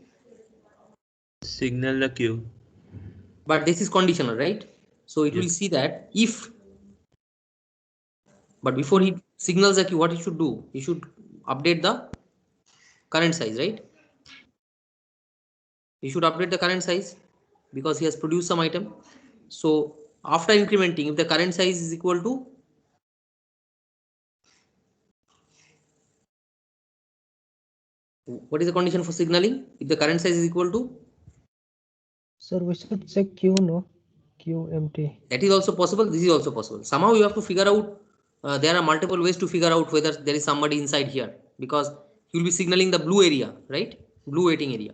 Signal the queue. But this is conditional, right? So it will Yes. see that if, but before he signals that what you should do, you should update the current size, right? You should update the current size because he has produced some item. So after incrementing, if the current size is equal to, what is the condition for signaling? If the current size is equal to, Sir, we should check Q, no? Q empty. that is also possible. This is also possible. Somehow you have to figure out. There are multiple ways to figure out whether there is somebody inside here, because you will be signaling the blue area, right? Blue waiting area.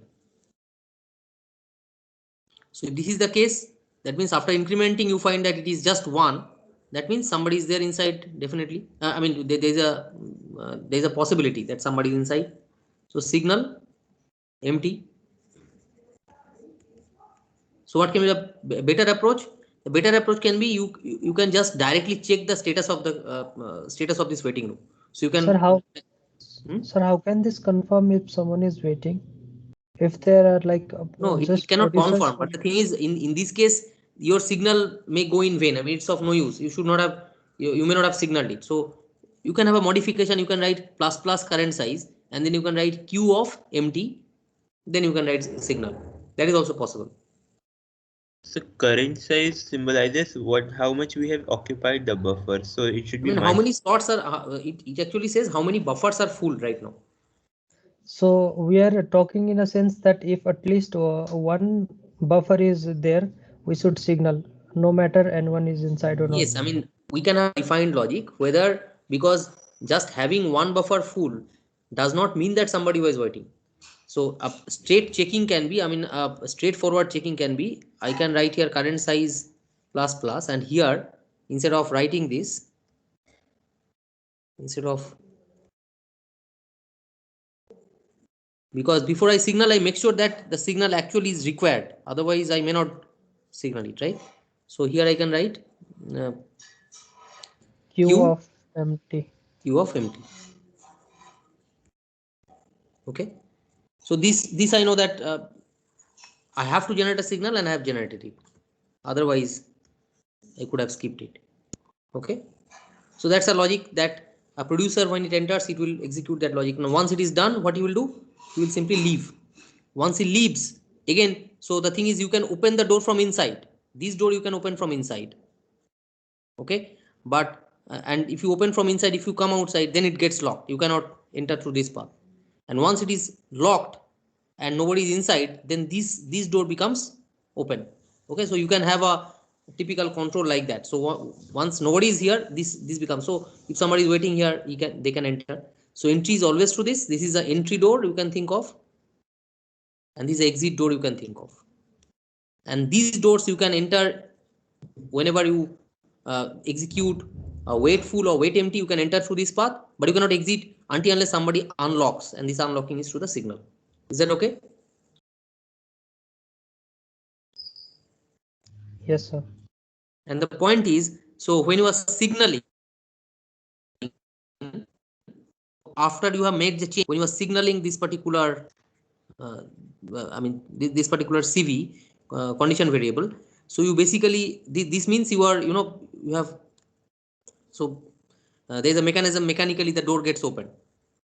So if this is the case, that means after incrementing you find that it is just 1. That means somebody is there inside, definitely. I mean there is a possibility that somebody is inside. So signal empty. So what can be the better approach? The better approach can be you can just directly check the status of the status of this waiting room. So you can. Sir, how? Hmm? Sir, how can this confirm if someone is waiting? If there are like No, it just cannot producers. confirm. But the thing is, in this case, your signal may go in vain. I mean, it's of no use. You should not have. You may not have signaled it. So you can have a modification. You can write plus plus current size, and then you can write q of empty. Then you can write signal. That is also possible. So current size symbolizes how much we have occupied the buffer. So it should I be mean, how many slots are? It actually says how many buffers are full right now. So we are talking in a sense that if at least one buffer is there, we should signal, no matter N1 is inside or not. Yes, I mean we can have defined logic whether, because just having one buffer full does not mean that somebody was waiting. So a straight checking can be, I mean a straightforward checking can be, I can write here current size plus plus, and here instead of writing this, instead of, because before I signal I make sure that the signal actually is required, otherwise I may not signal it, right? So here I can write uh, Q q of empty. q of empty. Okay, so this I know that I have to generate a signal and I have generated it, otherwise I could have skipped it. Okay, so that's a logic that a producer, when it enters, it will execute that logic. Now once it is done, what he will do, he will simply leave. Once he leaves again, so the thing is you can open the door from inside. This door you can open from inside. Okay, but and if you open from inside, if you come outside, then it gets locked. You cannot enter through this path. And once it is locked and nobody is inside, then this door becomes open. Okay, so you can have a typical control like that. So once nobody is here, this becomes, so if somebody is waiting here, they can enter. So entry is always through this. This is the entry door you can think of, and this is the exit door you can think of. And these doors you can enter whenever you execute wait full or wait empty. You can enter through this path, but you cannot exit until unless somebody unlocks, and this unlocking is through the signal. Is that okay? Yes, sir. And the point is, so when you are signaling, after you have made the change, when you are signaling this particular uh, I mean this particular CV condition variable, so you basically, this means you are, you have, so there is a mechanism, mechanically the door gets opened,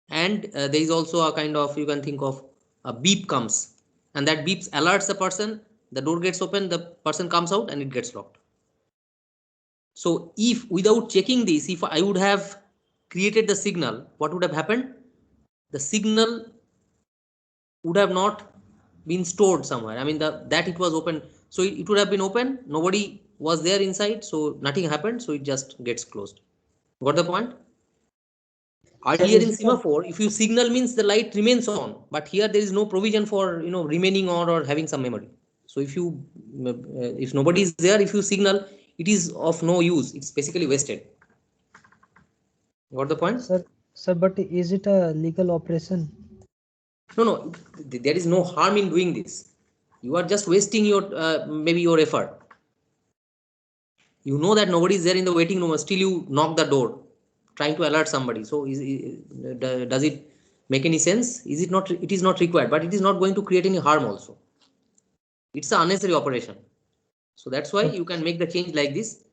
and there is also a kind of, you can think of, a beep comes, and that beeps alerts the person, the door gets open, the person comes out, and it gets locked. So if without checking this, if I would have created the signal, what would have happened? The signal would have not been stored somewhere. I mean that it was open, so it would have been open, nobody was there inside, so nothing happened, so it just gets closed. Got the point? Sir, Earlier is in it a, semaphore, if you signal means the light remains on, but here there is no provision for, remaining on or having some memory. So if nobody is there, if you signal, it is of no use. It's basically wasted. Got the point? sir, but is it a legal operation? No. There is no harm in doing this. You are just wasting your maybe your effort. You know that nobody is there in the waiting room, still you knock the door, trying to alert somebody. So does it make any sense? Is it not? It is not required, but it is not going to create any harm also. It's an unnecessary operation. So that's why you can make the change like this.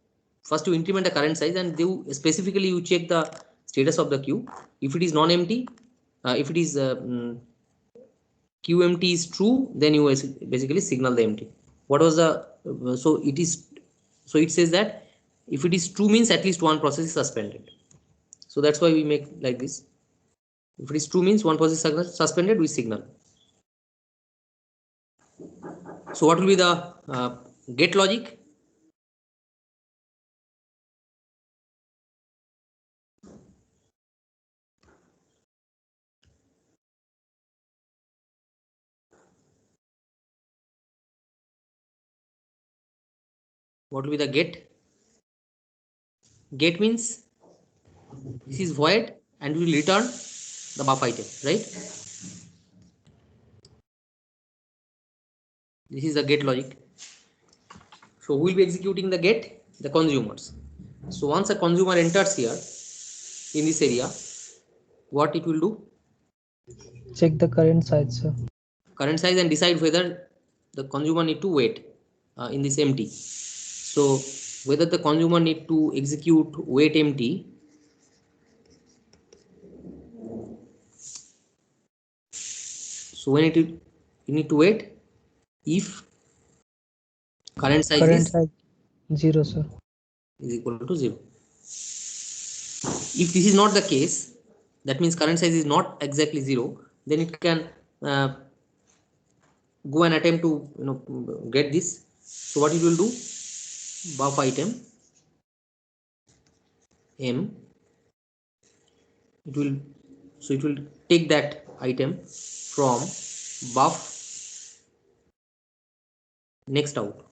First you increment the current size, and specifically you check the status of the queue. If it is non-empty, if it is queue empty is true, then you basically signal the empty. What was the so it is, so it says that if it is true means at least one process is suspended. So that's why we make like this. If it is true means one process is suspended, we signal. So what will be the get logic? What will be the get? Get means this is void and we will return the buff item, right? This is the get logic. So we will be executing the get, the consumers. So once a consumer enters here in this area, what it will do? Check the current size, sir. Current size and decide whether the consumer need to wait in this empty. So whether the consumer need to execute wait empty. So when you need to wait if current size is 0, sir. is equal to 0. If this is not the case, that means current size is not exactly 0, then it can go and attempt to get this. So what it will do? Buff item m, it will, so it will take that item from buff next out.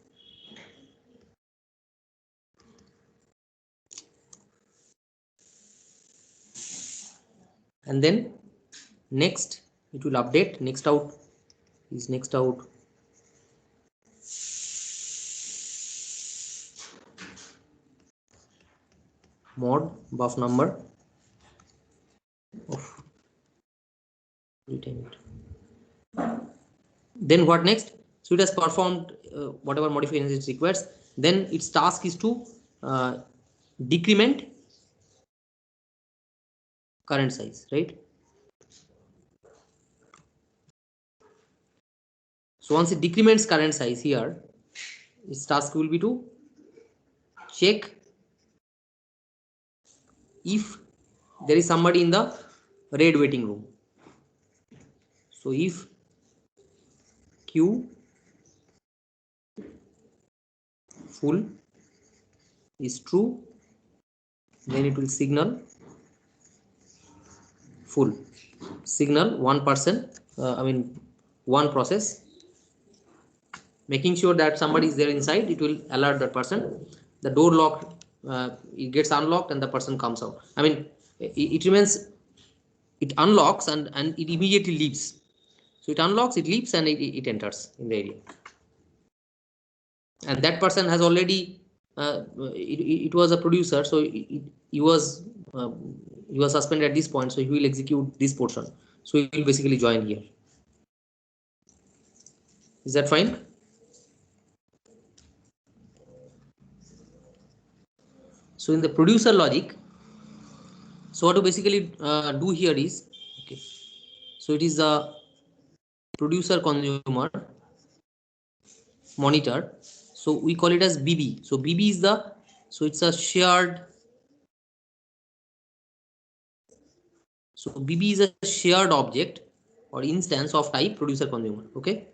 And then next it will update next out is next out mod buff number of retain it. Then what next? So it has performed whatever modifications it requires. Then its task is to decrement current size, right? So once it decrements current size here, its task will be to check if there is somebody in the red waiting room. So if queue full is true, then it will signal full, signal 1%, one process, making sure that somebody is there inside. It will alert that person. The door lock, it gets unlocked and the person comes out. It remains, it unlocks and it immediately leaves. So it unlocks, it leaves, and it enters in the area. And that person has already it was a producer, so he was suspended at this point, so he will execute this portion. So he will basically join here. Is that fine? So in the producer logic, so what to basically do here is, okay, so it is the producer consumer monitor, so we call it as BB. So BB is the, so it's a shared, so BB is a shared object or instance of type producer consumer. Okay,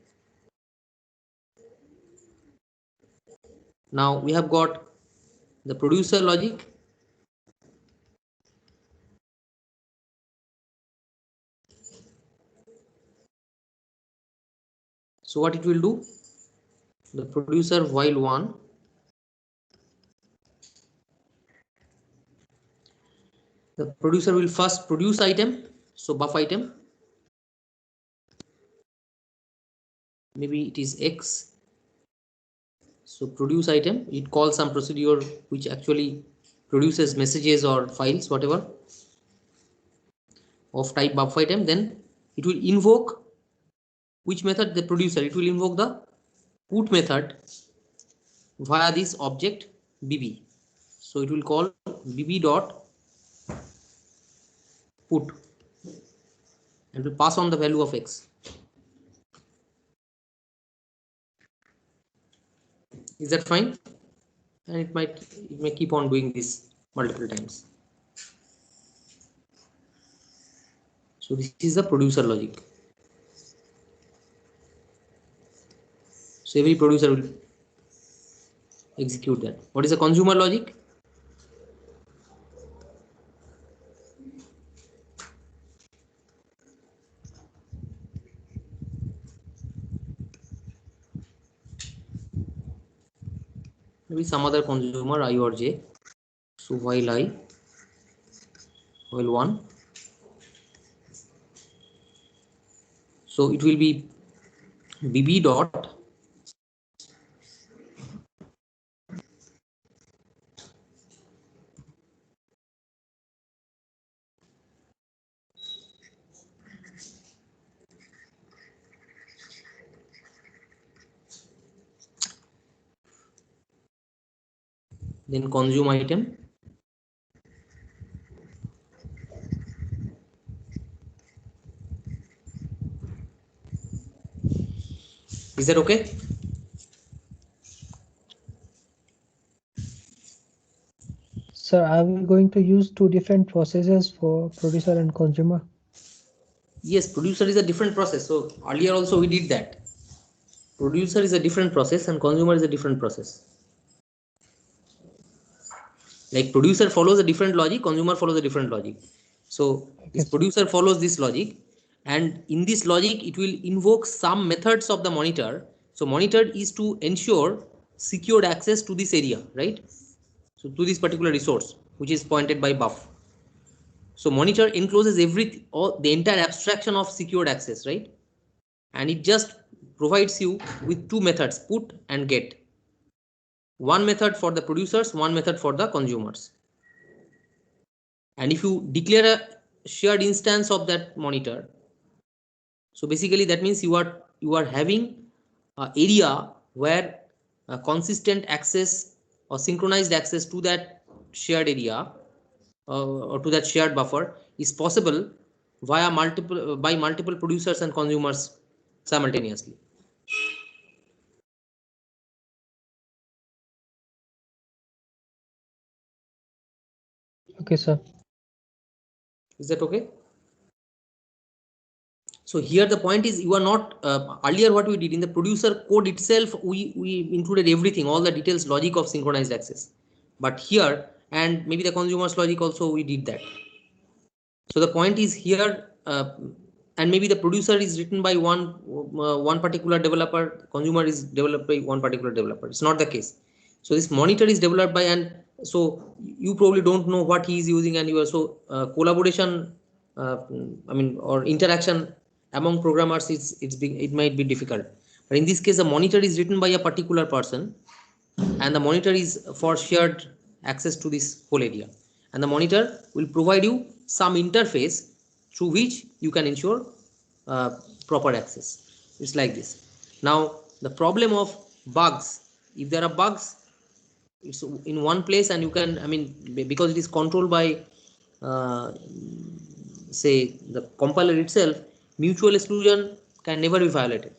now we have got the producer logic. So what it will do? The producer while one, the producer will first produce item, so buff item, maybe it is X. So produce item, it calls some procedure which actually produces messages or files, whatever, of type buff item. Then it will invoke which method? The producer. It will invoke the put method via this object BB. So it will call BB dot put, and will pass on the value of x. Is that fine? And it may keep on doing this multiple times. So this is the producer logic. So every producer will execute that. What is the consumer logic? Maybe some other consumer I or j. So while 1, so it will be bb dot then consume item is that okay? Sir, are we going to use two different processes for producer and consumer? Yes, producer is a different process. So earlier also we did that. Producer is a different process and consumer is a different process. Like producer follows a different logic, consumer follows a different logic. So this producer follows this logic, and in this logic it will invoke some methods of the monitor. So monitor is to ensure secured access to this area, right? So to this particular resource which is pointed by buff. So monitor encloses the entire abstraction of secured access, right? And it just provides you with two methods, put and get. One method for the producers, one method for the consumers. And if you declare a shared instance of that monitor, so basically that means you are having an area where consistent access or synchronized access to that shared area or to that shared buffer is possible via multiple producers and consumers simultaneously. Okay, sir. Is that okay? So here the point is you are not earlier what we did in the producer code itself, we included everything, all the details, logic of synchronized access. But here, and maybe the consumer's logic also we did that. So the point is here, and maybe the producer is written by one particular developer, consumer is developed by one particular developer. It's not the case. So this monitor is developed by, and so you probably don't know what he is using, and you also collaboration, or interaction among programmers it might be difficult. But in this case, the monitor is written by a particular person, and the monitor is for shared access to this whole area, and the monitor will provide you some interface through which you can ensure proper access. It's like this. Now the problem of bugs, if there are bugs, it's in one place, and you can, because it is controlled by say the compiler itself, mutual exclusion can never be violated,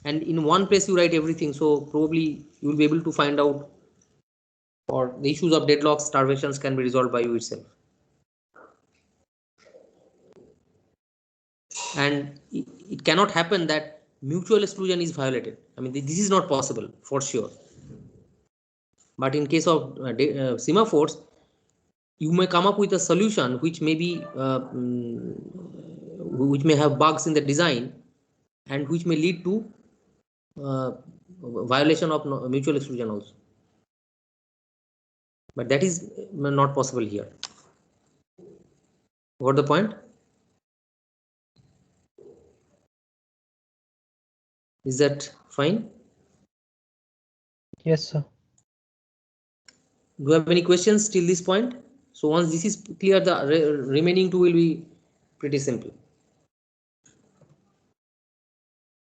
and in one place you write everything, so probably you will be able to find out, or the issues of deadlocks, starvations can be resolved by you itself. And it cannot happen that mutual exclusion is violated. This is not possible for sure. But in case of semaphores, you may come up with a solution which may be which may have bugs in the design, and which may lead to violation of mutual exclusion also. But that is not possible here. Got the point? Is that fine? Yes, sir. Do you have any questions till this point? So once this is clear, the remaining two will be pretty simple.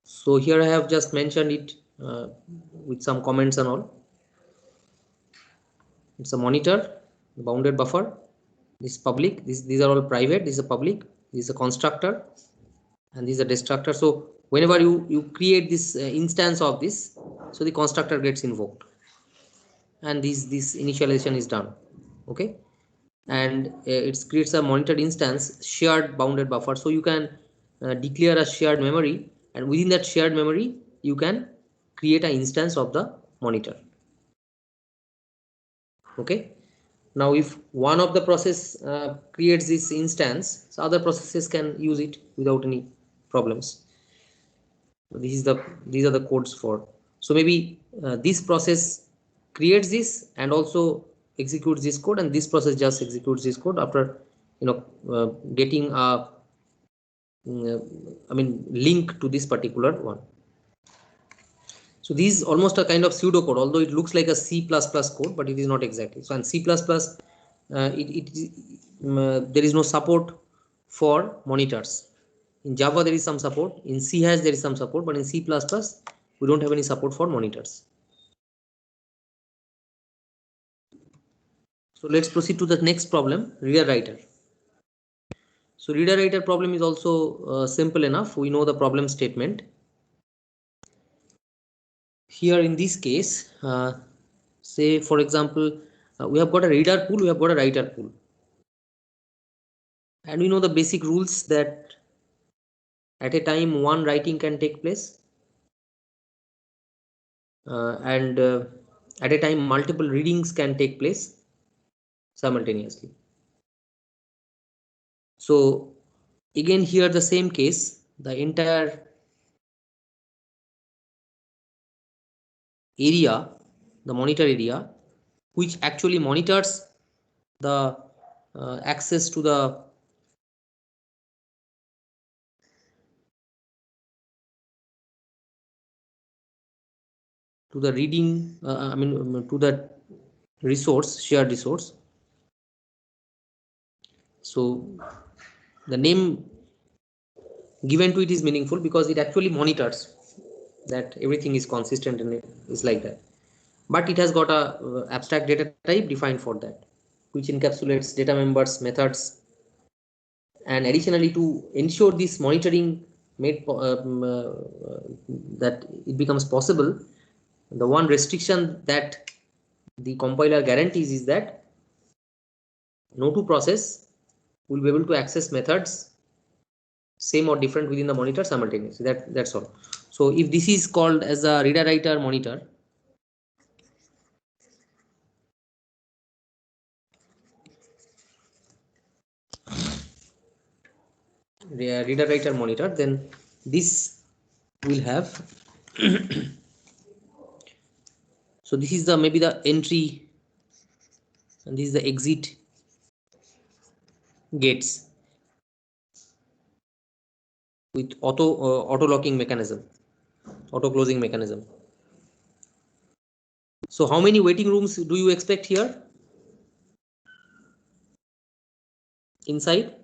So here I have just mentioned it with some comments and all. It's a monitor, bounded buffer, This is public, these are all private, this is a public, this is a constructor, and this is a destructor. So whenever you create this instance of this, so the constructor gets invoked, and this initialization is done. Okay, and it creates a monitored instance shared bounded buffer. So you can declare a shared memory, and within that shared memory you can create an instance of the monitor. Okay, now if one of the process creates this instance, so other processes can use it without any problems. These are the codes for. So maybe this process creates this and also executes this code, and this process just executes this code after getting a link to this particular one. So this is almost a kind of pseudo code, although it looks like a C++ code, but it is not exactly. So in C++, there is no support for monitors. In Java there is some support, in C# there is some support, but in C++ we don't have any support for monitors. So let's proceed to the next problem, reader writer. So reader writer problem is also simple enough. We know the problem statement. Here in this case, say for example, we have got a reader pool, we have got a writer pool, and we know the basic rules that at a time one writing can take place, and at a time multiple readings can take place simultaneously. So again here the same case, the entire area, the monitor area, which actually monitors the access to the reading, to the resource, shared resource. So the name given to it is meaningful because it actually monitors that everything is consistent, and it is like that. But it has got a abstract data type defined for that, which encapsulates data members, methods, and additionally to ensure this monitoring made that it becomes possible, the one restriction that the compiler guarantees is that no two process will be able to access methods same or different within the monitor simultaneously. That's all. So if this is called as a reader writer monitor, reader writer monitor, then this will have so this is the maybe the entry, and this is the exit gates with auto locking mechanism, auto closing mechanism. So how many waiting rooms do you expect here inside?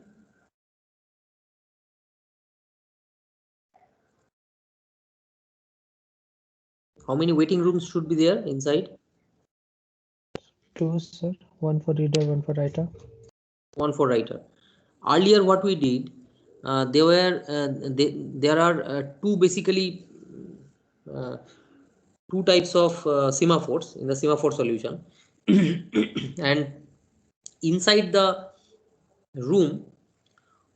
How many waiting rooms should be there inside? 2, sir. One for reader, one for writer. One for writer. Earlier what we did, there are two basically two types of semaphores in the semaphore solution and inside the room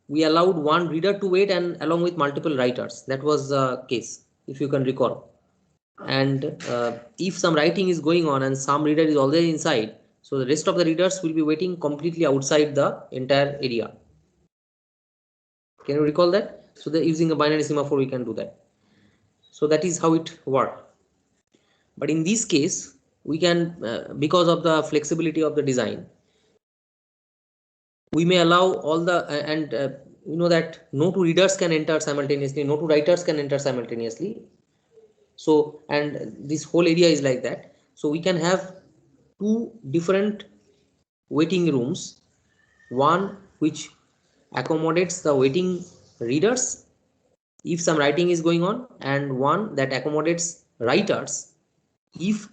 we allowed one reader to wait and along with multiple writers. That was the case, if you can recall. And if some writing is going on and some reader is already inside, so the rest of the readers will be waiting completely outside the entire area. Can you recall that? So that using a binary semaphore we can do that. So that is how it works. But in this case we can because of the flexibility of the design, we may allow all the and you know that no two readers can enter simultaneously, no two writers can enter simultaneously. So and this whole area is like that. So we can have two different waiting rooms, one which accommodates the waiting readers if some writing is going on, and one that accommodates writers if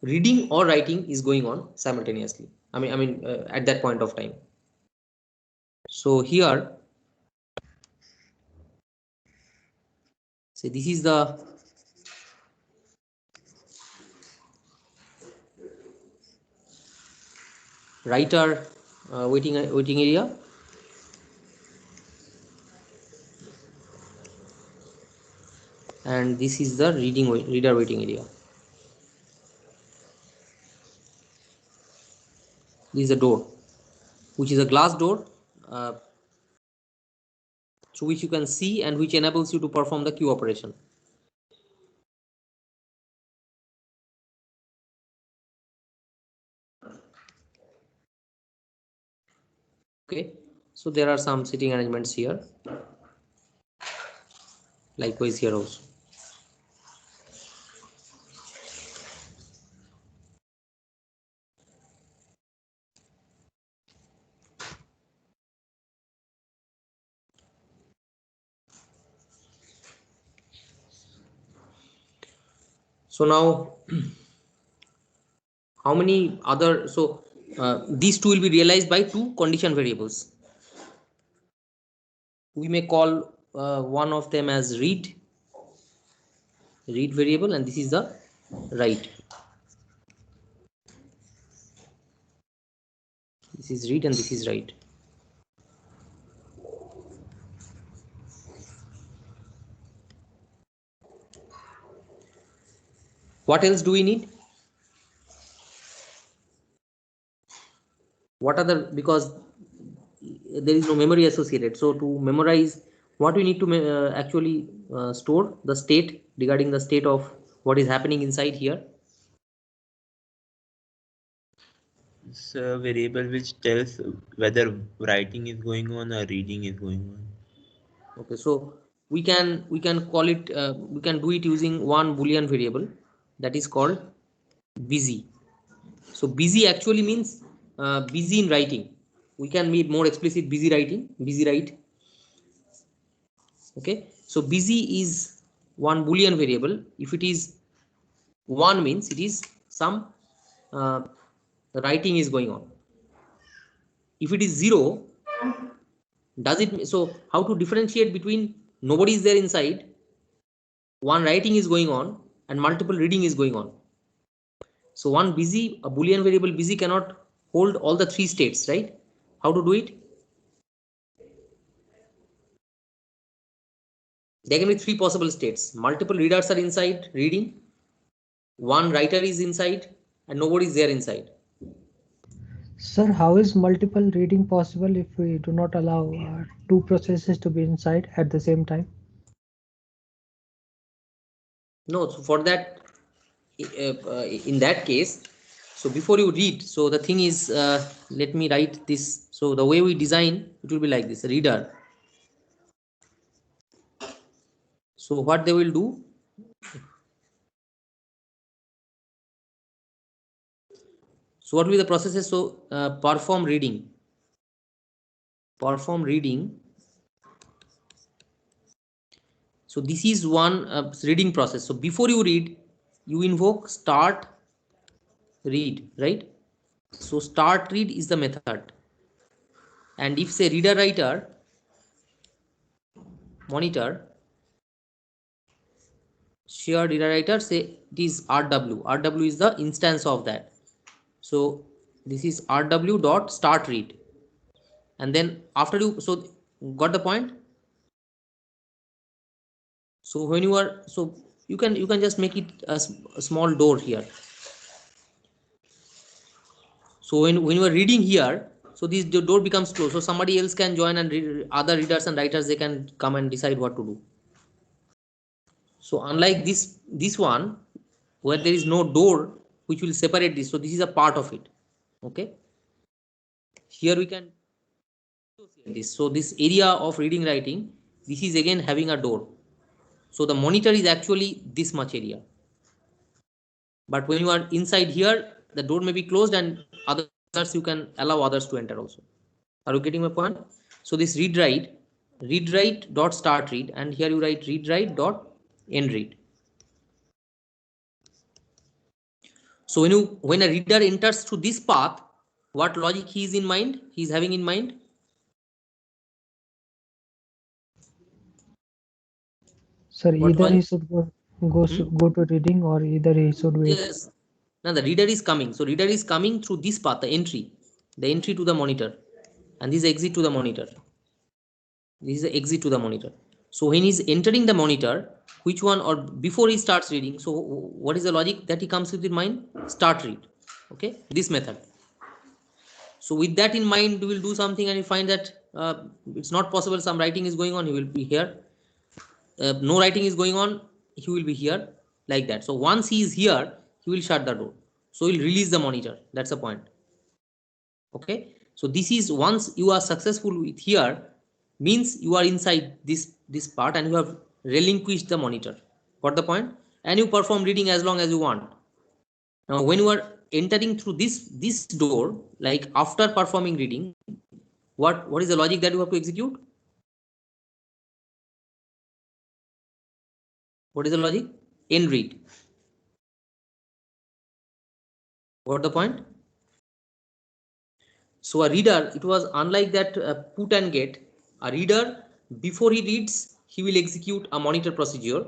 reading or writing is going on simultaneously. At that point of time. So here, say this is the writer waiting area, and this is the reader waiting area. This is a door, which is a glass door uh, through which you can see and which enables you to perform the queue operation. Okay, so there are some sitting arrangements here, likewise here also. So now how many other, so these two will be realized by two condition variables. We may call one of them as read variable, and this is the write. This is read and this is write. What else do we need? What are the, because there is no memory associated, so to memorize, what we need to actually store the state, regarding the state of what is happening inside here. It's a variable which tells whether writing is going on or reading is going on. Okay, so we can call it, we can do it using one boolean variable that is called busy. So busy actually means busy in writing. We can be more explicit: busy writing, busy write. Okay, so busy is one boolean variable. If it is 1 means it is some uh, writing is going on. If it is 0, does it, so how to differentiate between nobody is there inside, one writing is going on, and multiple reading is going on? So one busy, a boolean variable busy cannot hold all the three states, right? How to do it? There can be three possible states: multiple readers are inside reading, one writer is inside, and nobody is there inside. Sir, how is multiple reading possible if we do not allow two processes to be inside at the same time? No, so for that, in that case, so before you read, so the thing is, let me write this. So the way we design, it will be like this: reader. So what they will do, so what will be the processes? So perform reading, so this is one reading process. So before you read, you invoke start read, right? So start read is the method, and if say reader writer monitor shared reader writer, say it is rw is the instance of that. So this is rw dot start read, and then after you, so got the point? So when you are, so you can just make it a small door here. So when you are reading here, so this the door becomes closed, so somebody else can join, and other readers and writers, they can come and decide what to do. So unlike this one, where there is no door which will separate this, so this is a part of it. Okay, here we can associate this. So this area of reading writing, this is again having a door. So the monitor is actually this much area, but when you are inside here, the door may be closed, and others, you can allow others to enter also. Are you getting my point? So this read write dot start read, and here you write read write dot end read. So when a reader enters through this path, what logic he is having in mind? Sir, What either point? he should go to reading, or either he should wait. Yes. Now the reader is coming. So reader is coming through this path, the entry to the monitor, and this exit to the monitor. This is the exit to the monitor. So when he's entering the monitor, which one, or before he starts reading, so what is the logic that he comes with in mind? Start read. Okay, this method. So with that in mind, we will do something and you find that it's not possible, some writing is going on, he will be here. No writing is going on, he will be here, like that. So once he is here, he will shut the door. So he'll release the monitor. That's the point. Okay. So this is, once you are successful with here, means you are inside this part and you have relinquished the monitor. Got the point? And you perform reading as long as you want. Now when you are entering through this door, like after performing reading, what is the logic that you have to execute? What is the logic? End read. Got the point? So a reader, it was unlike that put and get. A reader, before he reads, he will execute a monitor procedure,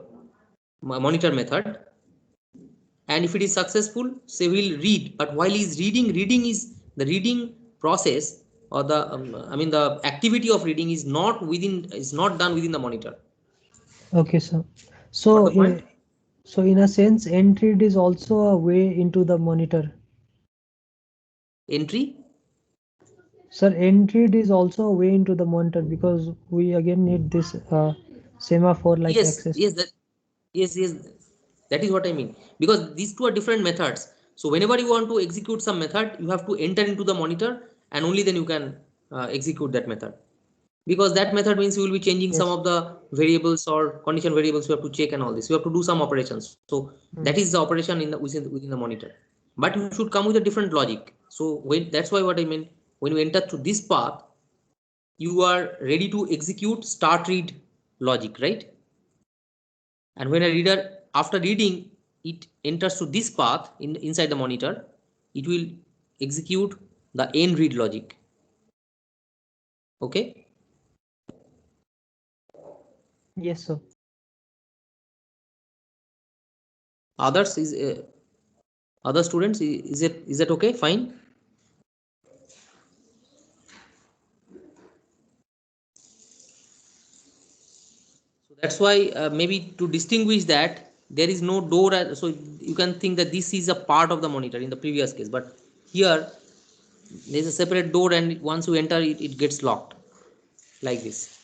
monitor method, and if it is successful, so he will read. But while he is reading is the reading process, or the the activity of reading is not done within the monitor. Okay, sir. Got So, the point? so in a sense, end read is also a way into the monitor. Entry. Sir, end read is also a way into the monitor, because we again need this semaphore like Yes, access. yes, yes, that is what I mean. Because these two are different methods. So whenever you want to execute some method, you have to enter into the monitor, and only then you can execute that method. Because that method means you will be changing some Yes. of the variables or condition variables. You have to check and all this. You have to do some operations. So that is the operation in the within the monitor. But you should come with a different logic. So that's why what I mean, when you enter through this path, you are ready to execute start read logic, right? And when a reader, after reading, it enters to this path inside the monitor, it will execute the end read logic. Okay. Yes, sir. Others is other students, is that okay? Fine. So that's why maybe to distinguish that there is no door. So you can think that this is a part of the monitor in the previous case, but here there is a separate door, and once you enter it, it gets locked like this.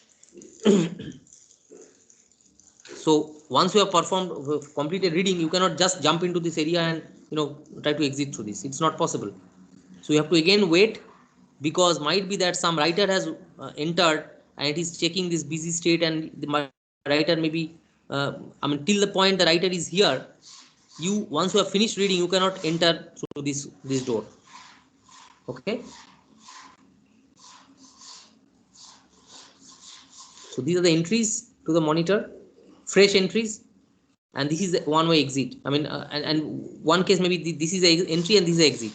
So once you have performed completed reading, you cannot just jump into this area and try to exit through this. It's not possible. So you have to again wait, because might be that some writer has entered and it is checking this busy state, and the writer maybe till the point the writer is here, you once you have finished reading, you cannot enter through this door. Okay. So these are the entries to the monitor, fresh entries, and this is the one way exit. And one case maybe this is the entry and this is the exit,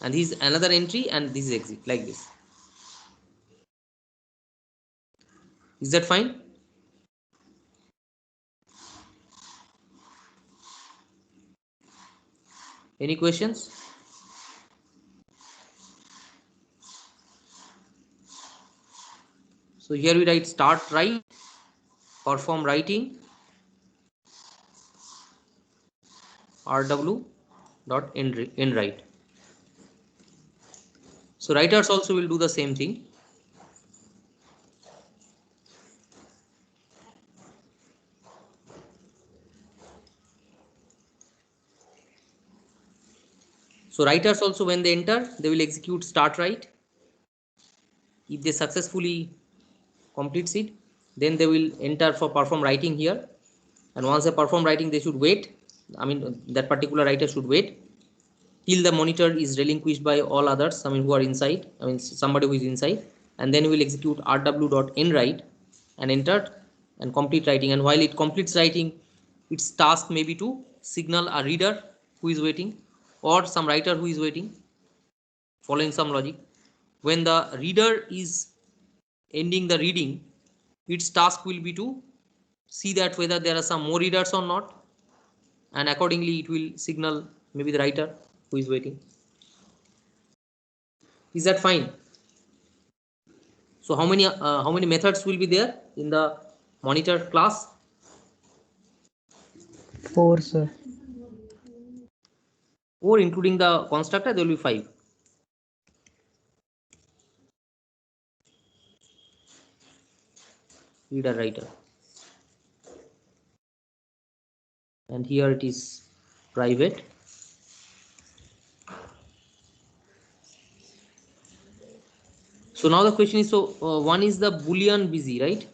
and this is another entry and this is exit, like this. Is that fine? Any questions? So here we write start write, perform writing, rw dot end write. So writers also will do the same thing. So writers also, when they enter, they will execute start write. If they successfully completes it, then they will enter for perform writing here. And once they perform writing, they should wait. That particular writer should wait till the monitor is relinquished by all others, who are inside, somebody who is inside, and then we will execute rw.endWrite and enter and complete writing. And while it completes writing, its task may be to signal a reader who is waiting, or some writer who is waiting, following some logic. When the reader is ending the reading, its task will be to see that whether there are some more readers or not, and accordingly it will signal maybe the writer who is waiting. Is that fine? So how many methods will be there in the monitor class? 4, sir. Or including the constructor there will be 5. Reader, writer, and here it is private. So now the question is, so one is the boolean busy, right?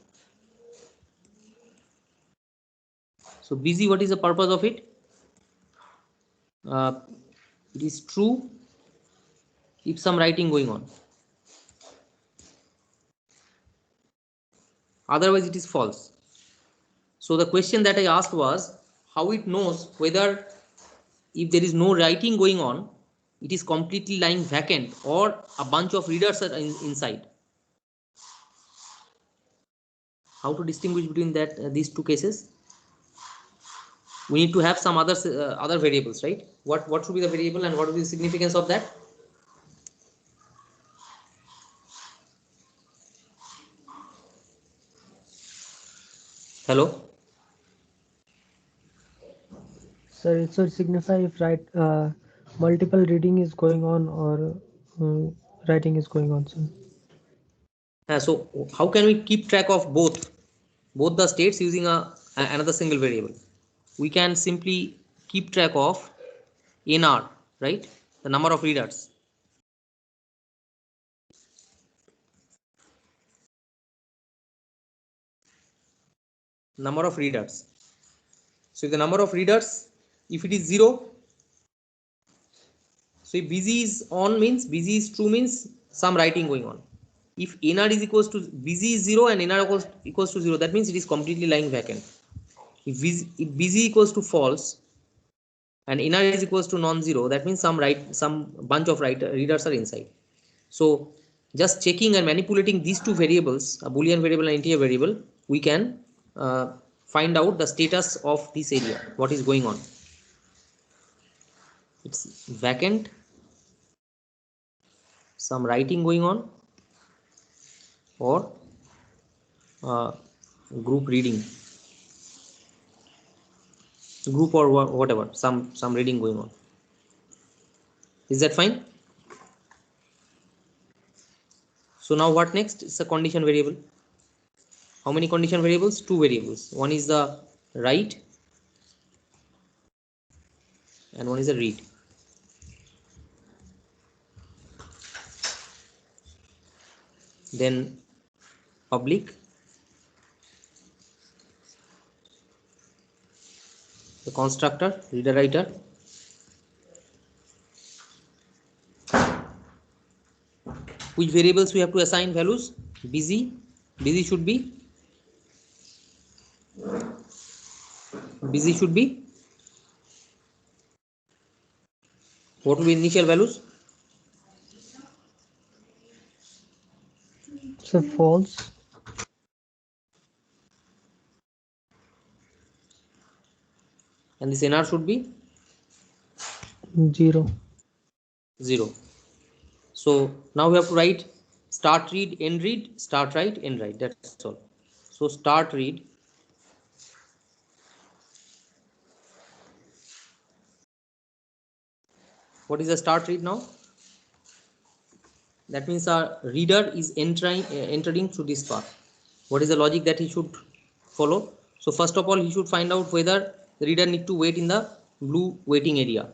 So busy, what is the purpose of it? uh, it is true if some writing going on, otherwise it is false. So the question that I asked was how it knows whether if there is no writing going on, it is completely lying vacant or a bunch of readers are inside. How to distinguish between that these two cases? We need to have some other variables, right? What should be the variable and what will be the significance of that? Hello? Sir, it should signify if multiple reading is going on or writing is going on, sir. So how can we keep track of both the states using another single variable? We can simply keep track of NR, right? The number of readers. Number of readers. So if the number of readers, if it is 0, so if busy is on means busy is true means some writing going on. If NR is equals to busy is 0 and NR equals to 0, that means it is completely lying vacant. If busy equals to false and NR is equals to non-zero, that means some bunch of readers are inside. So just checking and manipulating these two variables, a boolean variable and integer variable, we can find out the status of this area, what is going on. It's vacant, some writing going on, or uh, group reading, group or whatever, some reading going on. Is that fine? So now what next? It's a condition variable. How many condition variables? Two variables. One is the write and one is the read. Then public, the constructor, reader, writer, which variables we have to assign values? Busy should be what will be initial values? So false. And this NR should be 0. 0. So now we have to write start read, end read, start write, end write. That's all. So start read, what is the start read now? That means our reader is entering through this path. What is the logic that he should follow? So first of all, he should find out whether the reader need to wait in the blue waiting area.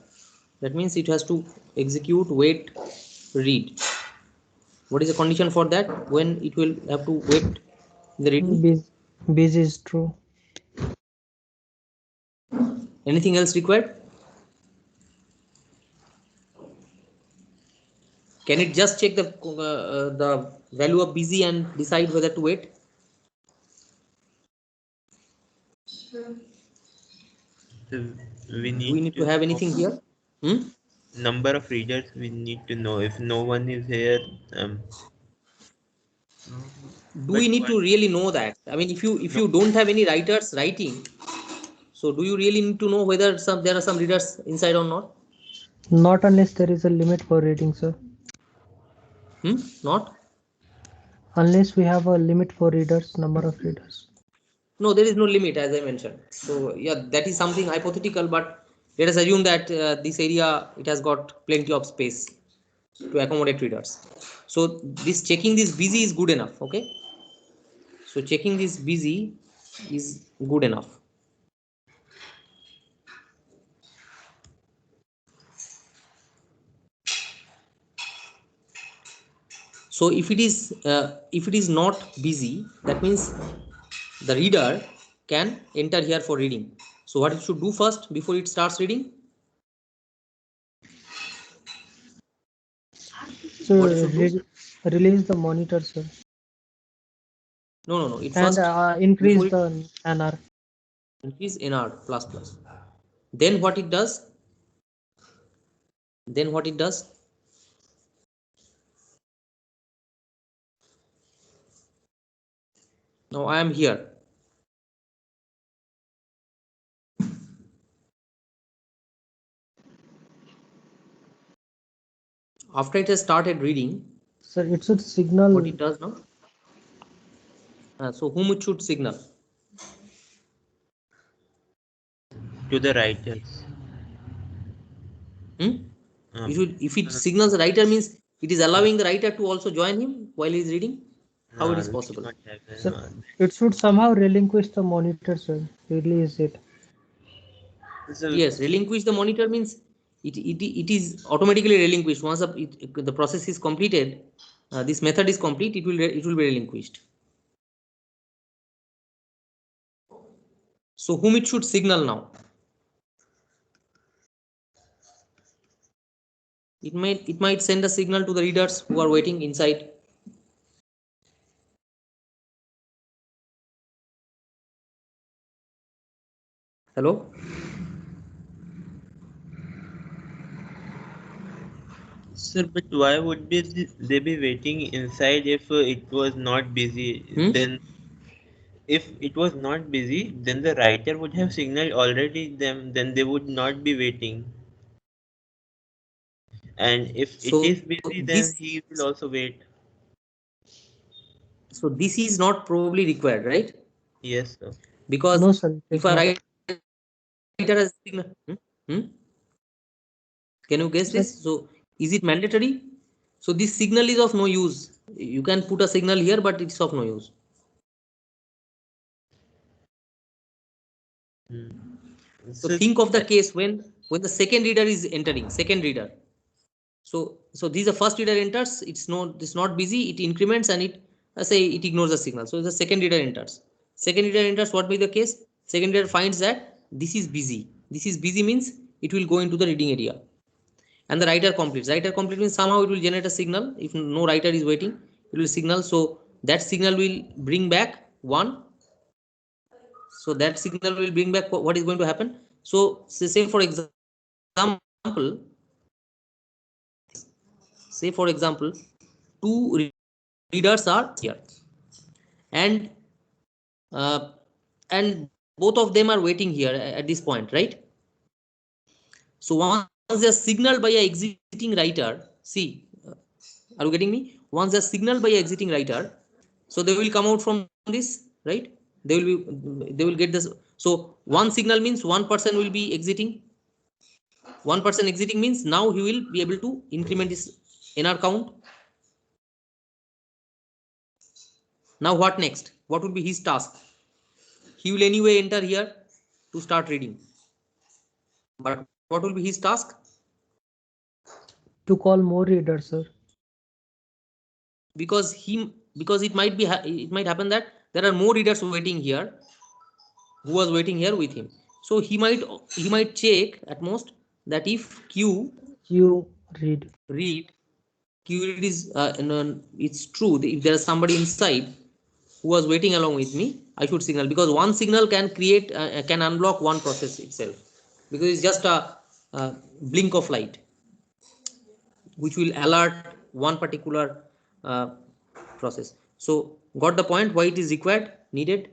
That means it has to execute wait read. What is the condition for that? When it will have to wait the reading? Busy is true. Anything else required? Can it just check the value of busy and decide whether to wait? So Do we need to have anything here? number of readers we need to know. If no one is here, do we need to really know that? I mean, if you don't have any writers writing, so do you really need to know whether there are some readers inside or not? Not unless there is a limit for reading, sir. Not? Unless we have a limit for readers, number of readers. No, there is no limit, as I mentioned. So yeah, that is something hypothetical, but let us assume that this area, it has got plenty of space to accommodate readers. So this checking this busy is good enough. Okay. So checking this busy is good enough. So if it is not busy, that means the reader can enter here for reading. So what it should do first before it starts reading? So What it should do? release the monitor, sir. No. It And first increase before it the NR. increase NR plus. Then what it does? Now I am here. After it has started reading, Sir, it should signal. what it does now? So whom it should signal? To the writers. If it signals the writer, means it is allowing the writer to also join him while he is reading. How it is We possible? cannot have Sir, it should somehow relinquish the monitor, sir. Release it. so Yes, relinquish the monitor means it is automatically relinquished once the process is completed. This method is complete. It will be relinquished. So whom it should signal now? It might send a signal to the readers who are waiting inside. Hello? Sir, but why would they be waiting inside if it was not busy? Then, if it was not busy, then the writer would have signaled already them. Then they would not be waiting. And if it So is busy, then this he will also wait. so this is not probably required, right? Yes, sir. Because No, sir, it if is a not. writer has signal, hmm? Can you guess Sir, this? So is it mandatory? So this signal is of no use. You can put a signal here, but it's of no use. So So, think of the case when the second reader is entering. Second reader. So this the first reader enters. It's not busy. It increments and it say it ignores the signal. So the second reader enters. Second reader enters. What be the case? Second reader finds that this is busy. This is busy means it will go into the reading area. And the writer completes. Writer complete means somehow it will generate a signal. If no writer is waiting, it will signal. So that signal will bring back 1. So that signal will bring back what is going to happen. So say for example, two readers are here, and uh, and both of them are waiting here at this point, right? So once they are signaled by a exiting writer, see, are you getting me? Once they are signaled by a exiting writer, so they will come out from this, right? They will get this. So one signal means one person will be exiting. One person exiting means now he will be able to increment his NR count. Now what next? What would be his task? He will anyway enter here to start reading. But what will be his task? to call more readers, sir. Because it might happen that there are more readers waiting here who was waiting here with him. So he might check at most that if You read. read Q read is it's true. If there is somebody inside who was waiting along with me, I should signal, because one signal can unblock one process itself, because it's just a blink of light which will alert one particular uh, process. So got the point why it is required, needed?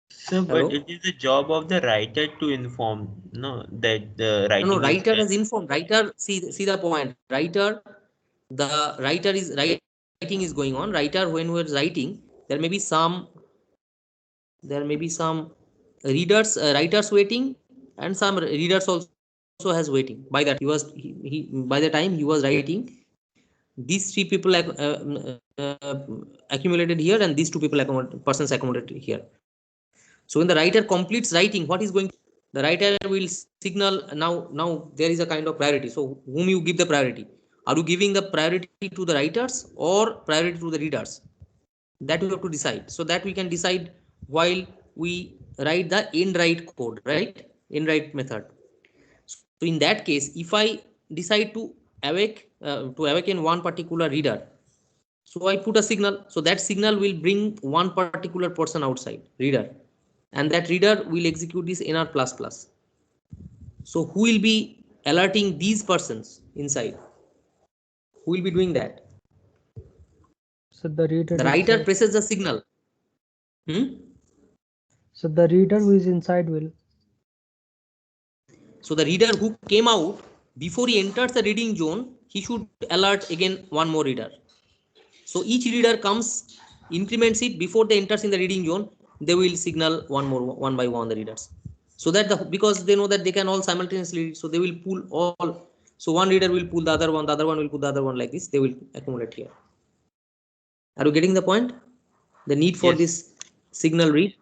So, but Hello? it is the job of the writer to inform, no, that the No, writing is writer done. has informed. Writer, see the point. The writer is writing is going on. Writer, when we're writing, there may be some readers, writers waiting, and some readers also has waiting. By that time, he by the time he was writing, these three people accumulated here, and these two people persons accumulated here. So when the writer completes writing, what is going to happen? The writer will signal now there is a kind of priority. So whom you give the priority? Are you giving the priority to the writers or priority to the readers? That we have to decide. So that we can decide while we write the end write code, right? End write method. So in that case, if I decide to awaken one particular reader, so I put a signal. So that signal will bring one particular person outside, reader, and that reader will execute this nr plus plus. So who will be alerting these persons inside? Who will be doing that? So the reader The writer itself. presses the signal. So the reader who is inside will. So the reader who came out, before he enters the reading zone, he should alert again one more reader. So each reader comes, increments it before they enters in the reading zone, they will signal one by one the readers. So that because they know that they can all simultaneously read, so they will pull all. So one reader will pull the other one will pull the other one, like this. They will accumulate here. Are you getting the point? The need for Yes. this signal read.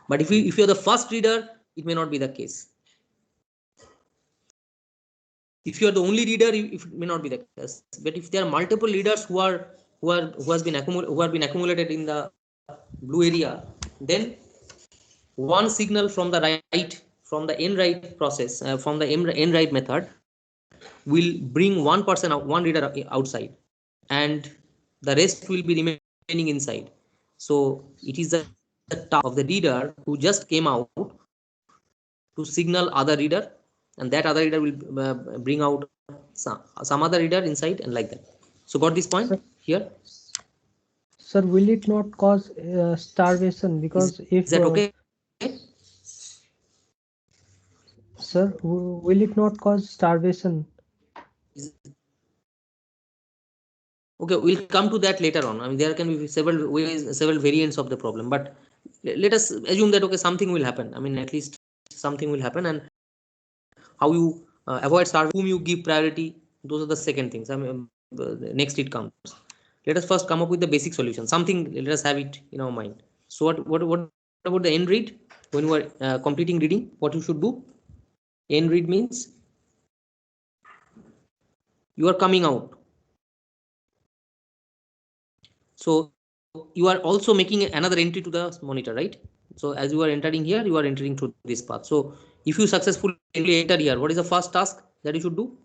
But if you're the first reader, it may not be the case. If you are the only reader, if it may not be the case. But if there are multiple readers who has been accumulated in the blue area, then one signal from the right, from the end write process, from the end write method, will bring one person out, one reader outside, and the rest will be remaining inside. So it is the task of the reader who just came out to signal other reader, and that other reader will bring out some other reader inside, and like that. So got this point here? Sir, sir, will it not cause starvation? Is Because that if, okay? sir, will it not cause starvation? Is, okay, we'll come to that later on. I mean, there can be several ways, several variants of the problem, but let us assume that okay, something will happen. I mean, at least something will happen, and how you avoid starvation, whom you give priority, those are the second things. I mean, next it comes. Let us first come up with the basic solution, something. Let us have it in our mind. So what about the end read? When you are completing reading, what you should do? End read means you are coming out. So you are also making another entry to the monitor, right? So as you are entering here, you are entering through this path. So if you successfully enter here, what is the first task that you should do?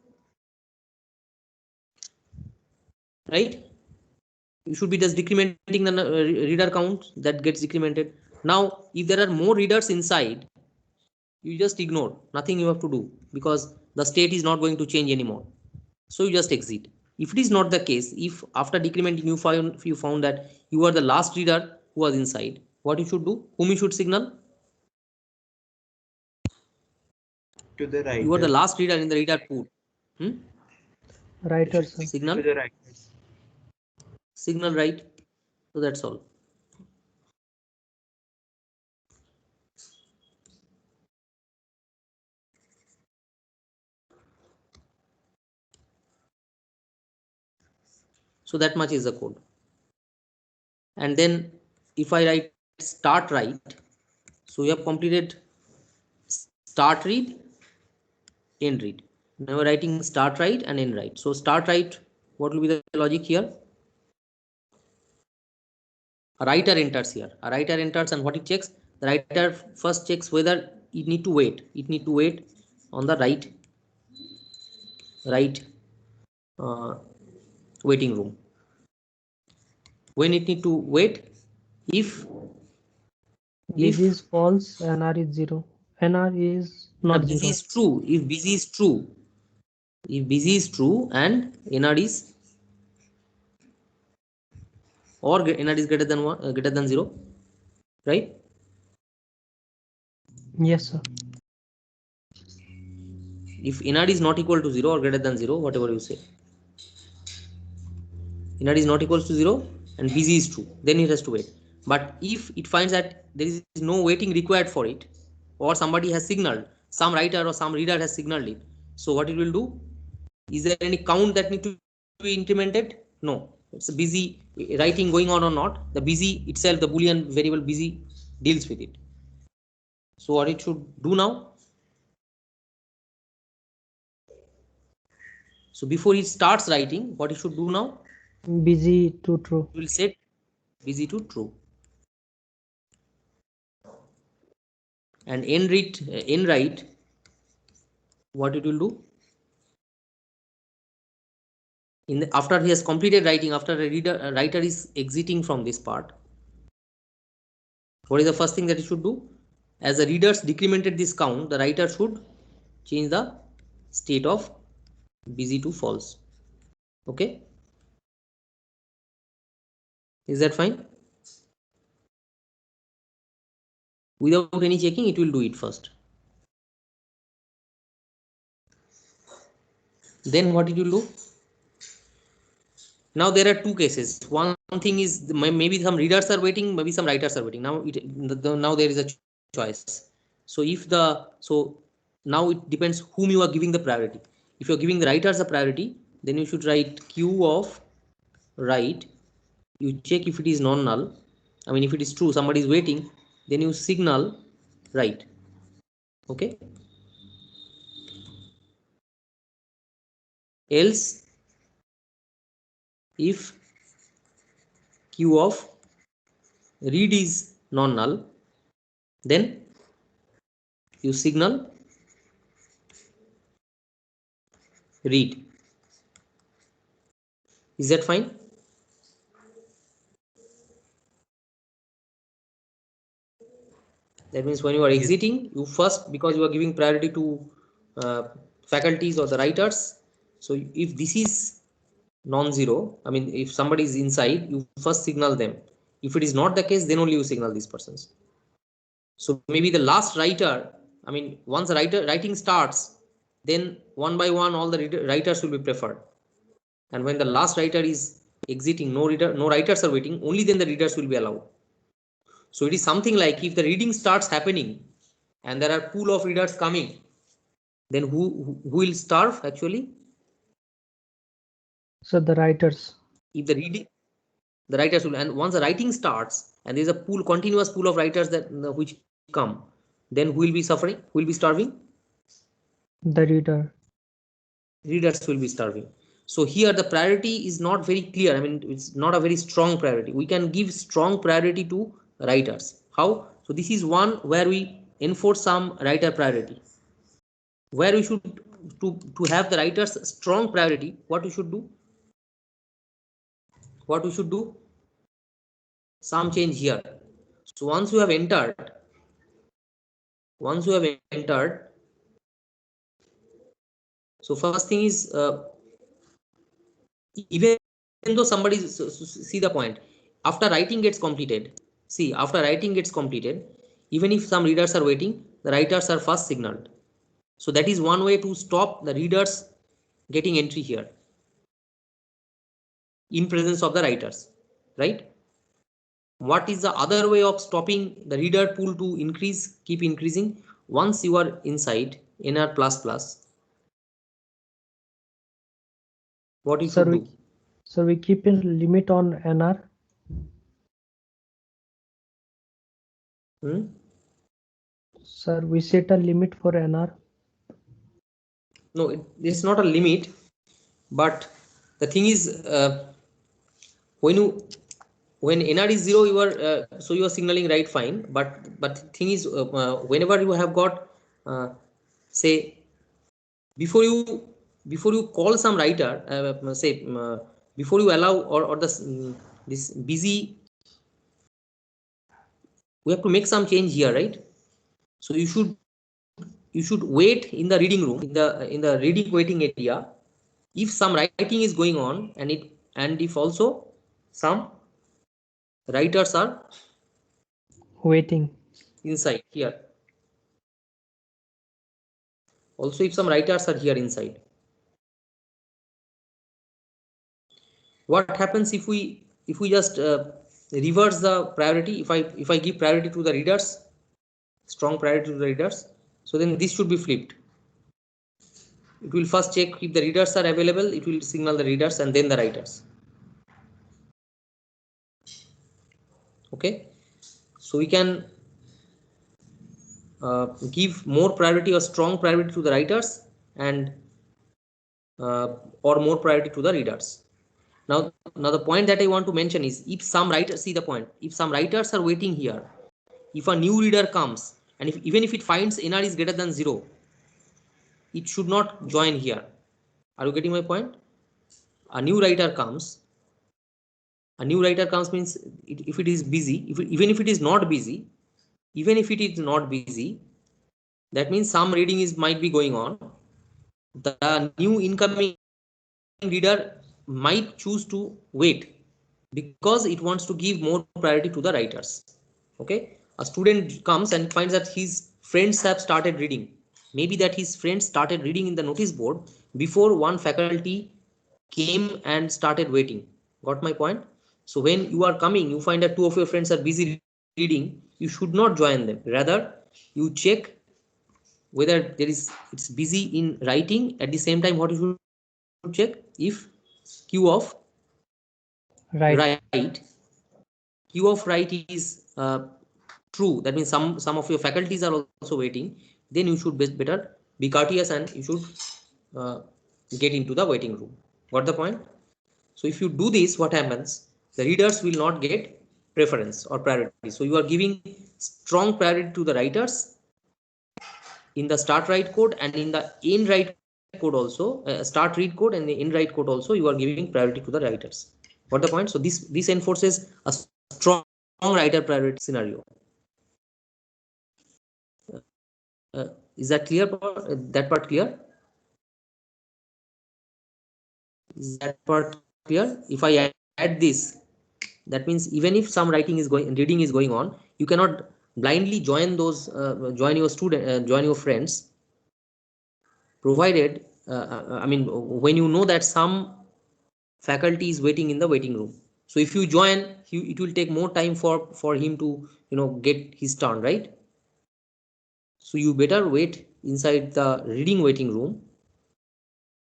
Right? You should be just decrementing the reader count that gets decremented. Now if there are more readers inside, you just ignore, nothing you have to do, because the state is not going to change anymore. So you just exit. If it is not the case, if after decrementing you found that you are the last reader who was inside, what you should do? Whom you should signal? To the You are the writers. last reader in the reader pool. hmm? You Writer, should sir. signal to Signal, the writers. signal, right? So that's all. So that much is the code. And then if I write start write, so you have completed start read, end read. Now we're writing start write and end write. So start write, what will be the logic here? A writer enters here. A writer enters, and what it checks? The writer first checks whether it need to wait. It need to wait on the right uh, waiting room. When it need to wait? If Busy if is false, NR is 0. NR is not busy 0. is true, if busy is true, If busy is true and NR is or NR is greater than 1 greater than 0, right? Yes, sir. If NR is not equal to 0 or greater than 0, whatever you say, NR is not equal to 0 and busy is true, then it has to wait. But if it finds that there is no waiting required for it, or somebody has signaled, some writer or some reader has signaled it, so what it will do? Is there any count that need to be implemented? No. It's a busy writing going on or not. The busy itself, the Boolean variable busy deals with it. So what it should do now? So before it starts writing, what it should do now? Busy to true. It will set busy to true. And n write, what it will do? After he has completed writing, after a writer is exiting from this part, what is the first thing that it should do? As the readers decremented this count, the writer should change the state of busy to false. Okay, is that fine? Without any checking, it will do it first. Then what it will do? Now there are two cases. One thing is maybe some readers are waiting, maybe some writers are waiting. Now now there is a choice. So now it depends whom you are giving the priority. If you are giving the writers a priority, then you should write q of write. You check if it is non-null. I mean, if it is true, somebody is waiting, then you signal write. Okay. Else, if q of read is non-null, then you signal read. Is that fine? That means when you are exiting, you first, because you are giving priority to faculties or the writers. So if this is non-zero, I mean, if somebody is inside, you first signal them. If it is not the case, then only you signal these persons. So maybe the last writer, I mean, once the writing starts, then one by one all the writers will be preferred. And when the last writer is exiting, no writers are waiting, only then the readers will be allowed. So it is something like if the reading starts happening and there are pool of readers coming, then who will starve actually? So the writers. If the writers will, and once the writing starts and there is a continuous pool of writers that which come, then who will be suffering? Who will be starving? The reader. Readers will be starving. So here the priority is not very clear. I mean, it's not a very strong priority. We can give strong priority to writers. How? So this is one where we enforce some writer priority. Where we should to have the writers strong priority, what we should do? What we should do? Some change here. So once you have entered, so first thing is even though somebody see the point, after writing gets completed, even if some readers are waiting, the writers are first signaled. So that is one way to stop the readers getting entry here in presence of the writers, right? What is the other way of stopping the reader pool to keep increasing? Once you are inside nr++, what you should do? So we keep a limit on NR. Sir, we set a limit for NR. No, it's not a limit, but the thing is when nr is 0, you are so you are signaling right fine, but the thing is whenever you have got say before you call some writer, say before you allow or this busy, we have to make some change here, right? So you you should wait in the reading room, in the reading waiting area, if some writing is going on, and if also some writers are Waiting. inside here. Also, if some writers are here inside. What happens if we just reverse the priority? If I give priority to the readers, strong priority to the readers, so then this should be flipped. It will first check if the readers are available, it will signal the readers and then the writers. Okay, so we can give more priority or strong priority to the writers and or more priority to the readers. Now the point that I want to mention is, if some writers, see the point, if some writers are waiting here, if a new reader comes and even if it finds NR is greater than 0, it should not join here. Are you getting my point? A new writer comes means if it is busy, even if it is not busy, that means some reading might be going on. The new incoming reader might choose to wait because it wants to give more priority to the writers. Okay, a student comes and finds that his friends have started reading. Maybe that his friends started reading in the notice board before one faculty came and started waiting. Got my point? So when you are coming, you find that two of your friends are busy reading, you should not join them. Rather, you check whether it's busy in writing. At the same time, what you should check, if queue of Right. write is true, that means some of your faculties are also waiting, then you should better be courteous and you should uh, get into the waiting room. Got the point? So if you do this, what happens? The readers will not get preference or priority. So you are giving strong priority to the writers in the start write code, and in the end write code also, start read code and the end write code also, you are giving priority to the writers. Got the point? So this enforces a strong writer priority scenario. Is that clear? That part clear? Is that part clear? If I add this, that means even if some reading is going on, you cannot blindly join those, join your friends, provided when you know that some faculty is waiting in the waiting room. So if you join, it will take more time for him to get his turn, right? So you better wait inside the reading waiting room,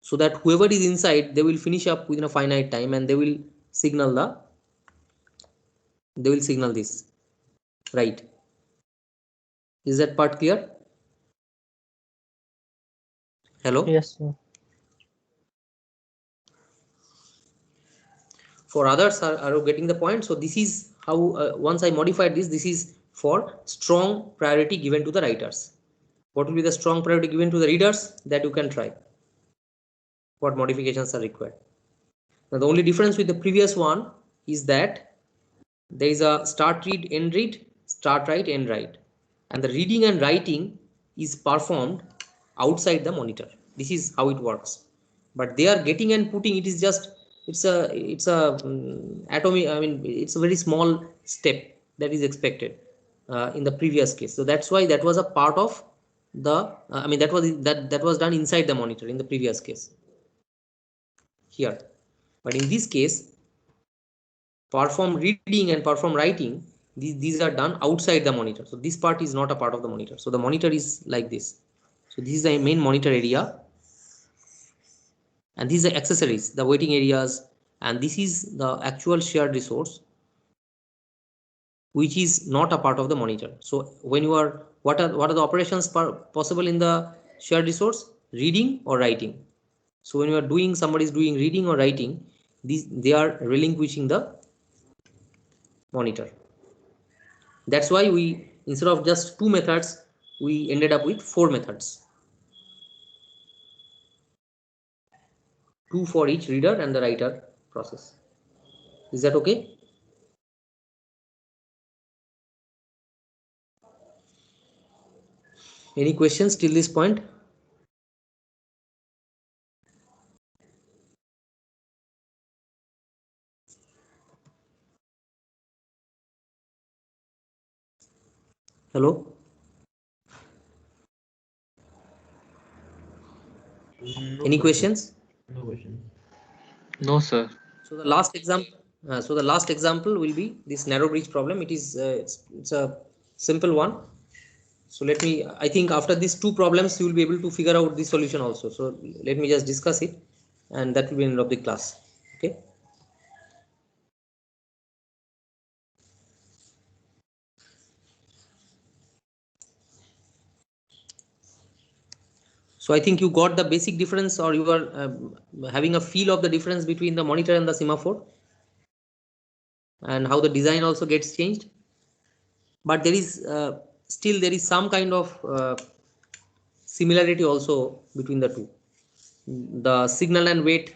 so that whoever is inside, they will finish up within a finite time and they will signal this, right? Is that part clear? Hello? Yes, sir. For others, are you getting the point? So this is how, once I modified this is for strong priority given to the writers. What will be the strong priority given to the readers? That you can try. What modifications are required? Now the only difference with the previous one is that there is a start read, start write, end write, and the reading and writing is performed outside the monitor. This is how it works. But they are getting and putting, it is just, it's a atomic, it's a very small step that is expected in the previous case. So that's why that was a part of the that was done inside the monitor in the previous case here. But in this case, perform reading and perform writing, these are done outside the monitor. So this part is not a part of the monitor. So the monitor is like this. So this is the main monitor area, and these are accessories, the waiting areas, and this is the actual shared resource, which is not a part of the monitor. So when you are, what are the operations possible in the shared resource? Reading or writing. So when you are doing, somebody is doing reading or writing, they are relinquishing the monitor. That's why we, instead of just 2 methods, we ended up with 4 methods, 2 for each reader and the writer process. Is that okay? Any questions till this point? Hello? No Any question. questions? No question. No, sir. So the last example will be this narrow bridge problem. It is it's a simple one. So let me. I think after these two problems, you will be able to figure out the solution also. So let me just discuss it, and that will be the end of the class. Okay. So I think you got the basic difference, or you are having a feel of the difference between the monitor and the semaphore, and how the design also gets changed. But there is still there is some kind of similarity also between the two. The signal and weight,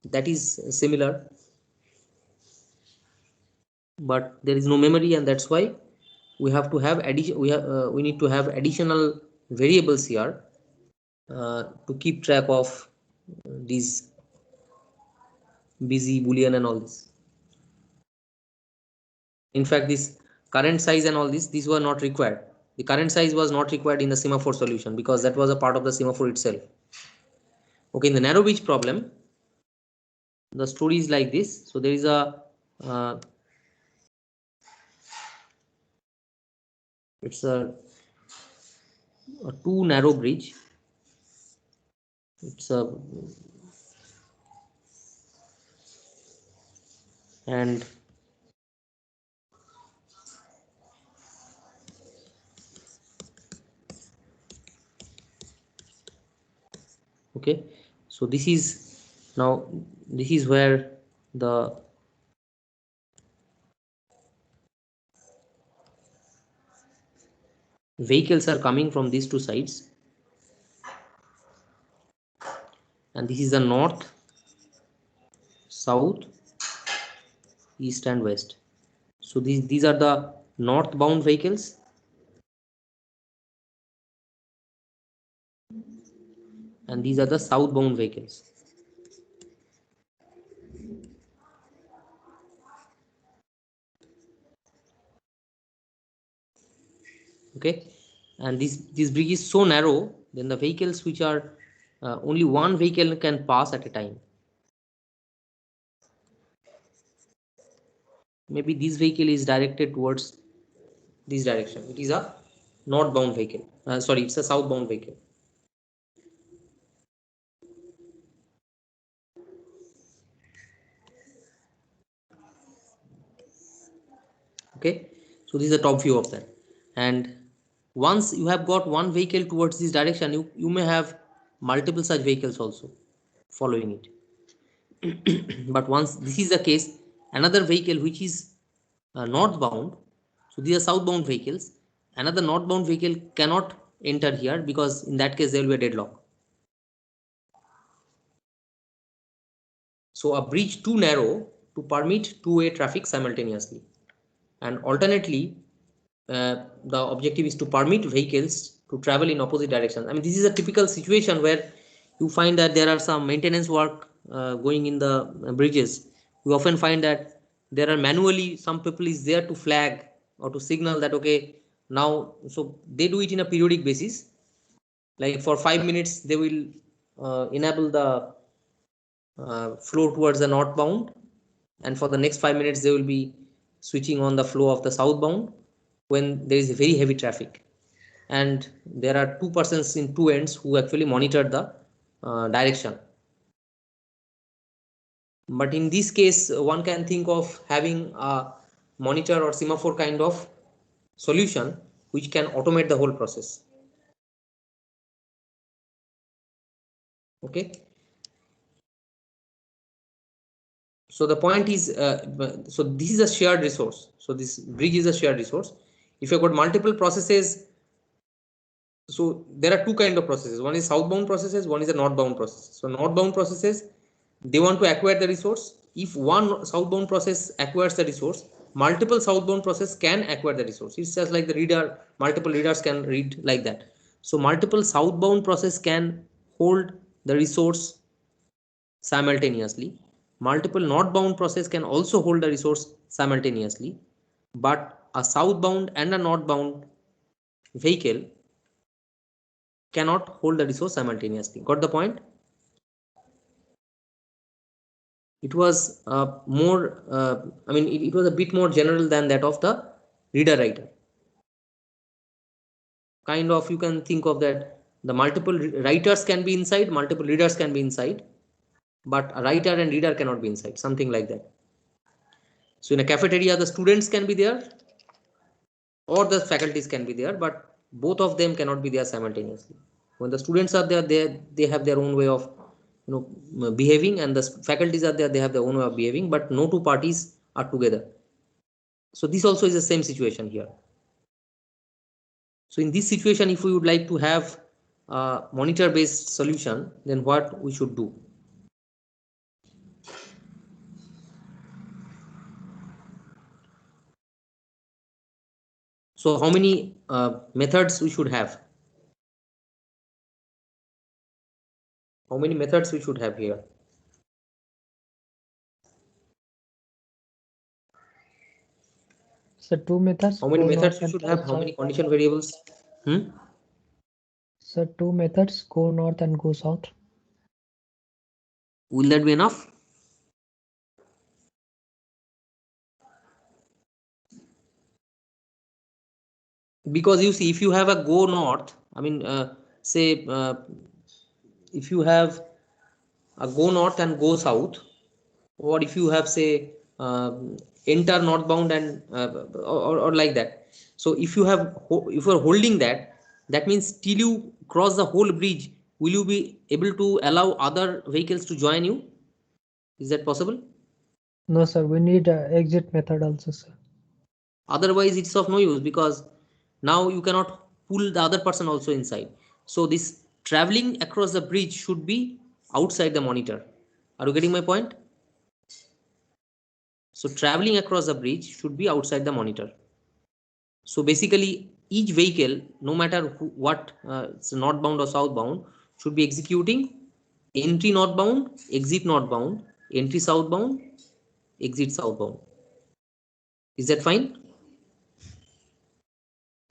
that is similar, but there is no memory, and that's why we have to have addition. We need to have additional variables here to keep track of these busy boolean and all this. In fact, this current size and all this, these were not required. The current size was not required in the semaphore solution because that was a part of the semaphore itself. Okay, in the narrow bridge problem, the story is like this. So there is uh, it's a two narrow bridge. It's a and okay, so this is now this is where the vehicles are coming from these two sides, and this is the north, south, east and west. So these are the northbound vehicles, and these are the southbound vehicles. Okay, and this bridge is so narrow, then the vehicles which are only one vehicle can pass at a time. Maybe this vehicle is directed towards this direction. It is a northbound vehicle. Sorry, it's a southbound vehicle. Okay, so this is the top view of that. And once you have got one vehicle towards this direction, you may have multiple such vehicles also following it. But once this is the case, another vehicle which is northbound, so these are southbound vehicles, another northbound vehicle cannot enter here because in that case there will be a deadlock. So a bridge too narrow to permit two-way traffic simultaneously, and alternately the objective is to permit vehicles to travel in opposite directions. I mean, this is a typical situation where you find that there are some maintenance work going in the bridges. We often find that there are manually some people is there to flag or to signal that okay, now, so they do it in a periodic basis, like for 5 minutes they will enable the flow towards the northbound, and for the next 5 minutes they will be switching on the flow of the southbound when there is very heavy traffic, and there are two persons in two ends who actually monitor the direction. But in this case one can think of having a monitor or semaphore kind of solution which can automate the whole process. Okay, so the point is so this is a shared resource, so this bridge is a shared resource. If you've got multiple processes, so there are two kind of processes, one is southbound processes, one is a northbound process. So northbound processes, they want to acquire the resource. If one southbound process acquires the resource, multiple southbound process can acquire the resource. It's just like the reader, multiple readers can read like that. So multiple southbound process can hold the resource simultaneously. Multiple northbound process can also hold the resource simultaneously, but a southbound and a northbound vehicle cannot hold the resource simultaneously. Got the point? It was more, I mean, it was a bit more general than that of the reader writer. Kind of, you can think of that the multiple writers can be inside, multiple readers can be inside, but a writer and reader cannot be inside, something like that. So in a cafeteria, the students can be there or the faculties can be there, but both of them cannot be there simultaneously. When the students are there, they have their own way of behaving, and the faculties are there, they have their own way of behaving, but no two parties are together. So this also is the same situation here. So in this situation, if we would like to have a monitor based solution, then what we should do? So how many methods we should have? How many methods we should have here? So two methods, How many go methods north we and should go have? How many south. condition variables? So two methods, go north and go south. Will that be enough? Because you see, if you have a go north, I mean, say, if you have a go north and go south, or if you have, say, enter northbound and or like that. So if you have, if you are holding that, that means till you cross the whole bridge, will you be able to allow other vehicles to join you? Is that possible? No, sir, we need exit method also, sir. Otherwise it's of no use, because now you cannot pull the other person also inside. So this traveling across the bridge should be outside the monitor. Are you getting my point? So traveling across the bridge should be outside the monitor. So basically each vehicle, no matter what, it's northbound or southbound, should be executing entry northbound, exit northbound, entry southbound, exit southbound. Is that fine?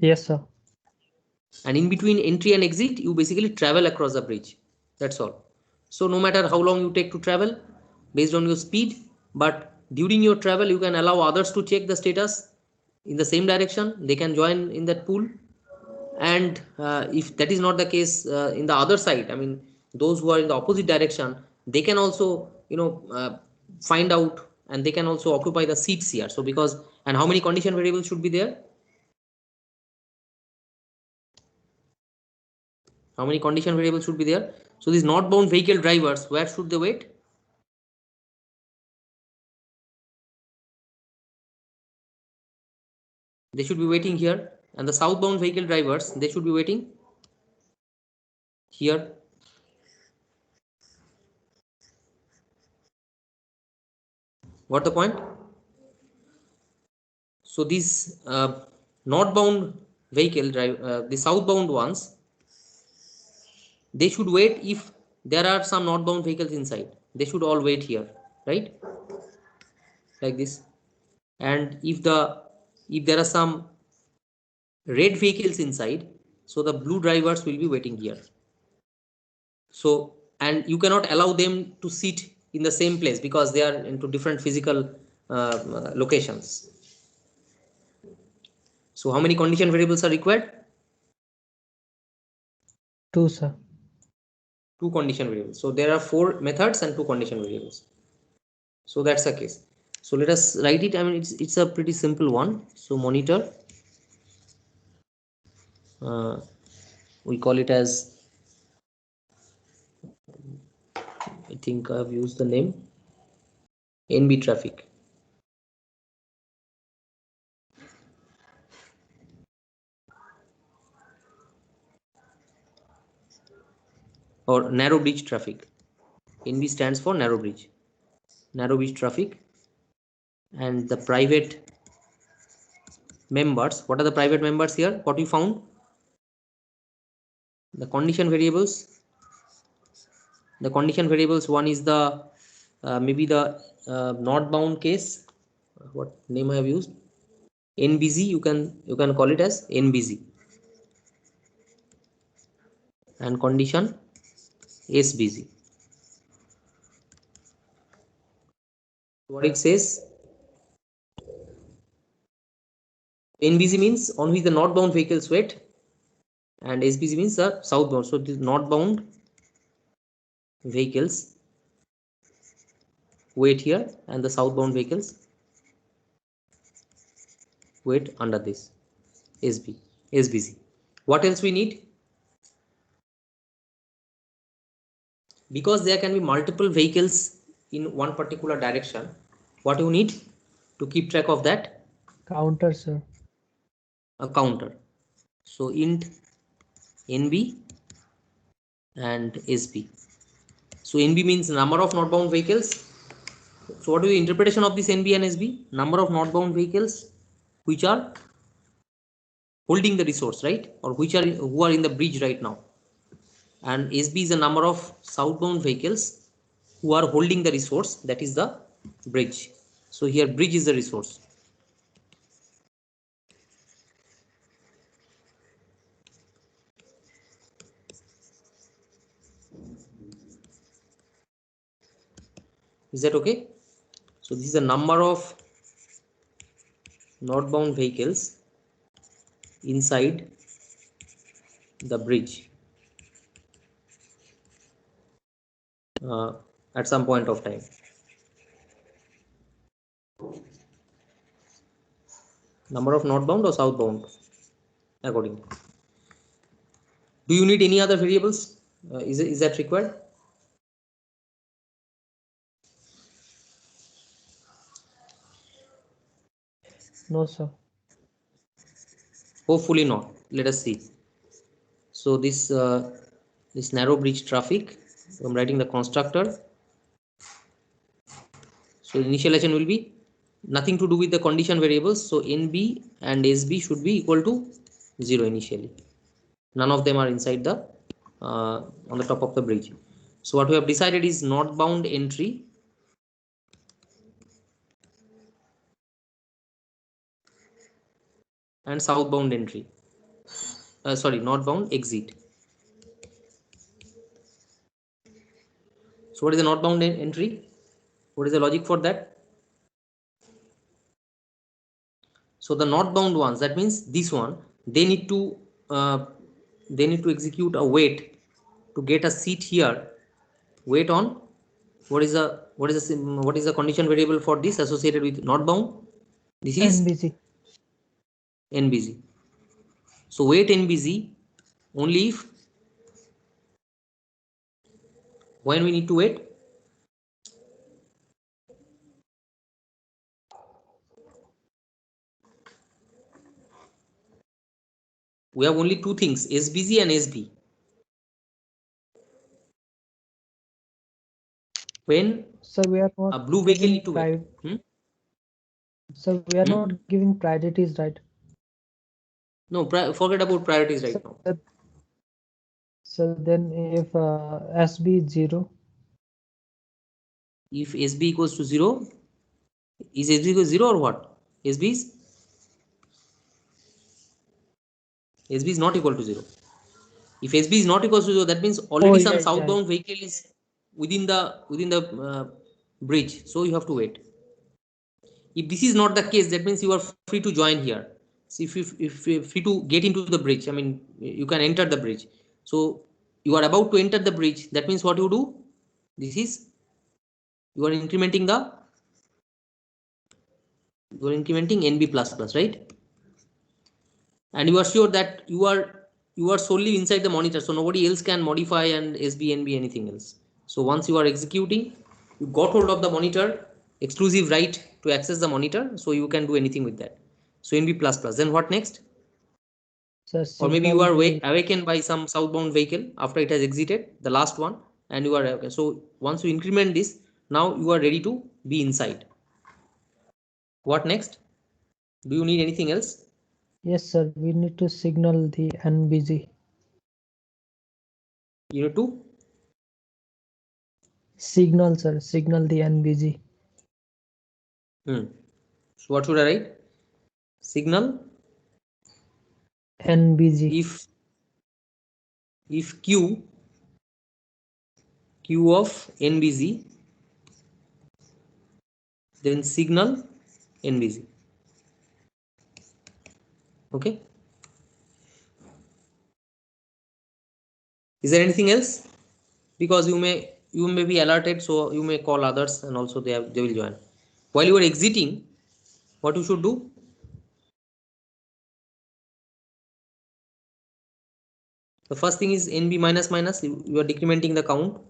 Yes, sir. And in between entry and exit, you basically travel across the bridge. That's all. So no matter how long you take to travel, based on your speed, but during your travel you can allow others to check the status in the same direction, they can join in that pool. And if that is not the case, in the other side, I mean, those who are in the opposite direction, they can also find out, and they can also occupy the seats here. So because, and how many condition variables should be there? How many condition variables should be there? So these northbound vehicle drivers, where should they wait? They should be waiting here. And the southbound vehicle drivers, they should be waiting here. What the point? So these northbound vehicle drive, the southbound ones, they should wait. If there are some northbound vehicles inside, they should all wait here, right? Like this. And if there are some red vehicles inside, so the blue drivers will be waiting here. So, and you cannot allow them to sit in the same place because they are into different physical locations. So how many condition variables are required? Two, sir. Two condition variables. So there are four methods and two condition variables. So that's the case. So let us write it. I mean, it's a pretty simple one. So monitor, we call it as, I think I have used the name NB traffic. Or narrow bridge traffic. NB stands for narrow bridge traffic. And the private members. What are the private members here? What we found? The condition variables. The condition variables, one is the maybe the not bound case. What name I have used? NBZ. You can call it as NBZ. And condition SBZ. What it says? NBZ means on which the northbound vehicles wait, and SBZ means the southbound. So the northbound vehicles wait here, and the southbound vehicles wait under this SBZ. What else we need? Because there can be multiple vehicles in one particular direction, what you need to keep track of that? Counter, sir. A counter. So int NB and SB. So NB means number of northbound vehicles. So what is the interpretation of this NB and SB? Number of northbound vehicles which are holding the resource, right? Or who are in the bridge right now. And SB is the number of southbound vehicles who are holding the resource, that is the bridge. So here bridge is the resource. Is that okay? So this is the number of northbound vehicles inside the bridge at some point of time. Number of northbound or southbound according. Do you need any other variables? Is that required? No, sir. Hopefully not. Let us see. So this narrow bridge traffic, I'm writing the constructor. So initialization will be nothing to do with the condition variables. So NB and SB should be equal to 0 initially. None of them are inside the on the top of the bridge. So what we have decided is northbound entry and southbound entry. Sorry, northbound exit. So what is the northbound entry? What is the logic for that? So the northbound ones, that means this one, they need to execute a wait to get a seat here. Wait on what is the condition variable for this associated with northbound? This is NBZ. NBZ. So wait NBZ only if when we need to wait. We have only two things, SBZ and SB. When So we are a not blue vehicle giving need to wait. So we are not giving priorities, right? No, forget about priorities right now. So then if SB is 0, If SB equals to 0, is SB equals to 0 or what? SB is not equal to 0. If SB is not equal to 0, that means already some southbound vehicle is within the bridge. So you have to wait. If this is not the case, that means you are free to join here. So if you're free to get into the bridge, I mean, you can enter the bridge. So you are about to enter the bridge. That means what you do? This is you are incrementing NB plus plus, right? And you are sure that you are solely inside the monitor, so nobody else can modify and SBNB anything else. So once you are executing, you got hold of the monitor, exclusive right to access the monitor, so you can do anything with that. So NB plus plus. Then what next? Or maybe you are awakened by some southbound vehicle after it has exited, the last one, and you are okay. So once you increment this, now you are ready to be inside. What next? Do you need anything else? Yes, sir. We need to signal the NBG. You need to Signal, sir. Signal the NBG. So what should I write? Signal NBG. if q of NBG, then signal NBG. Okay. Is there anything else? Because you may be alerted, so you may call others, and also they will join. While you are exiting, what you should do? The first thing is NB minus minus. You are decrementing the count.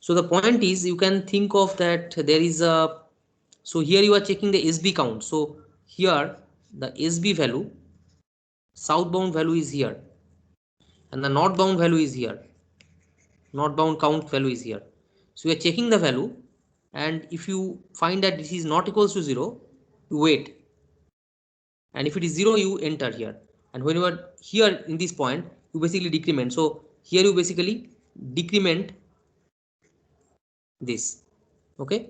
So the point is, you can think of that there is a. So here you are checking the SB count. So here the SB value, southbound value is here, and the northbound value is here. Northbound count value is here. So you are checking the value, and if you find that this is not equals to 0, you wait, and if it is 0, you enter here. And when you are here in this point, you basically decrement. So here you basically decrement this. Okay.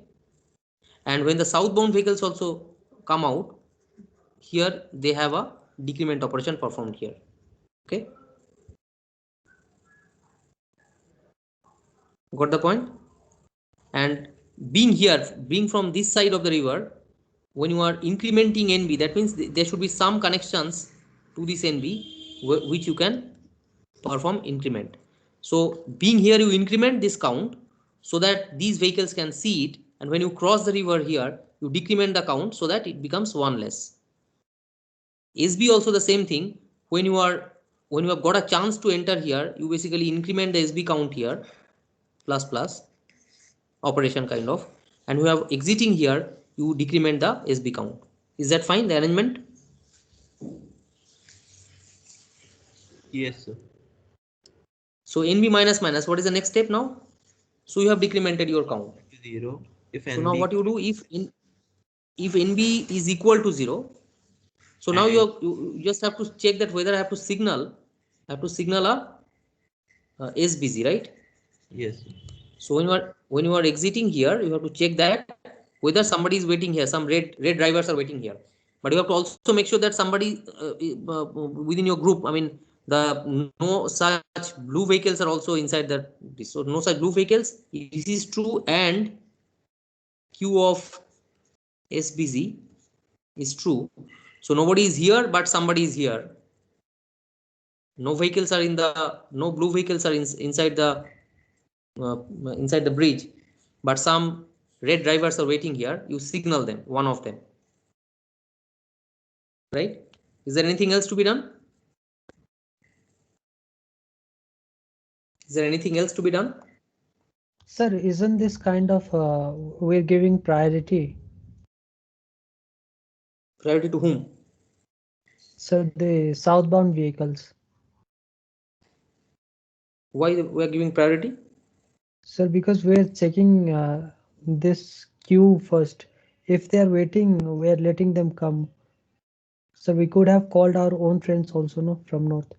And when the southbound vehicles also come out, here they have a decrement operation performed here. Okay. Got the point? And being from this side of the river, when you are incrementing NB, that means there should be some connections to this NB which you can perform increment. So being here, you increment this count so that these vehicles can see it, and when you cross the river here, you decrement the count so that it becomes one less. SB also the same thing. When you have got a chance to enter here, you basically increment the SB count here, plus plus operation kind of, and you have exiting here, you decrement the SB count. Is that fine, the arrangement? Yes, sir. So NB minus minus, what is the next step now? So you have decremented your count. 0. If So now NB what you do, if NB is equal to 0, so now and you just have to check that whether I have to signal a SBG, right? yes, sir. So when you are exiting here, you have to check that whether somebody is waiting here. Some red drivers are waiting here, but you have to also make sure that somebody within your group. I mean, the no such blue vehicles are also inside that. So no such blue vehicles. If this is true, and Q of SBZ is true. So nobody is here, but somebody is here. No vehicles are no blue vehicles are uh, inside the bridge, but some red drivers are waiting here. You signal them, one of them, right? Is there anything else to be done? Is there anything else to be done? Sir, isn't this kind of we're giving priority? Priority to whom? Sir, the southbound vehicles. Why we are giving priority? Sir, because we're checking this queue first. If they are waiting, we're letting them come. So we could have called our own friends also, no, from north.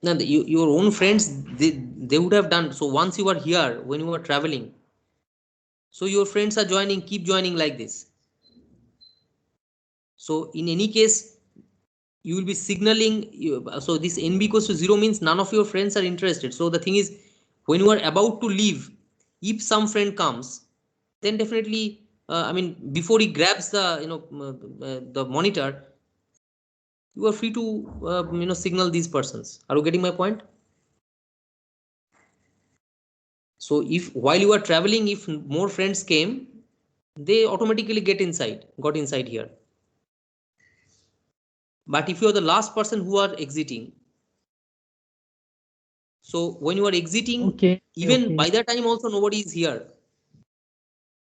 No, your own friends, they would have done. So once you are here, when you are traveling, so your friends are joining, keep joining like this. So in any case, you will be signaling. So this NB equals to 0 means none of your friends are interested. So the thing is, when you are about to leave, if some friend comes, then definitely, I mean, before he grabs the the monitor, you are free to signal these persons. Are you getting my point? So if while you are traveling, if more friends came, they automatically got inside here. But if you are the last person who are exiting, so when you are exiting, Okay, even okay. by that time also nobody is here.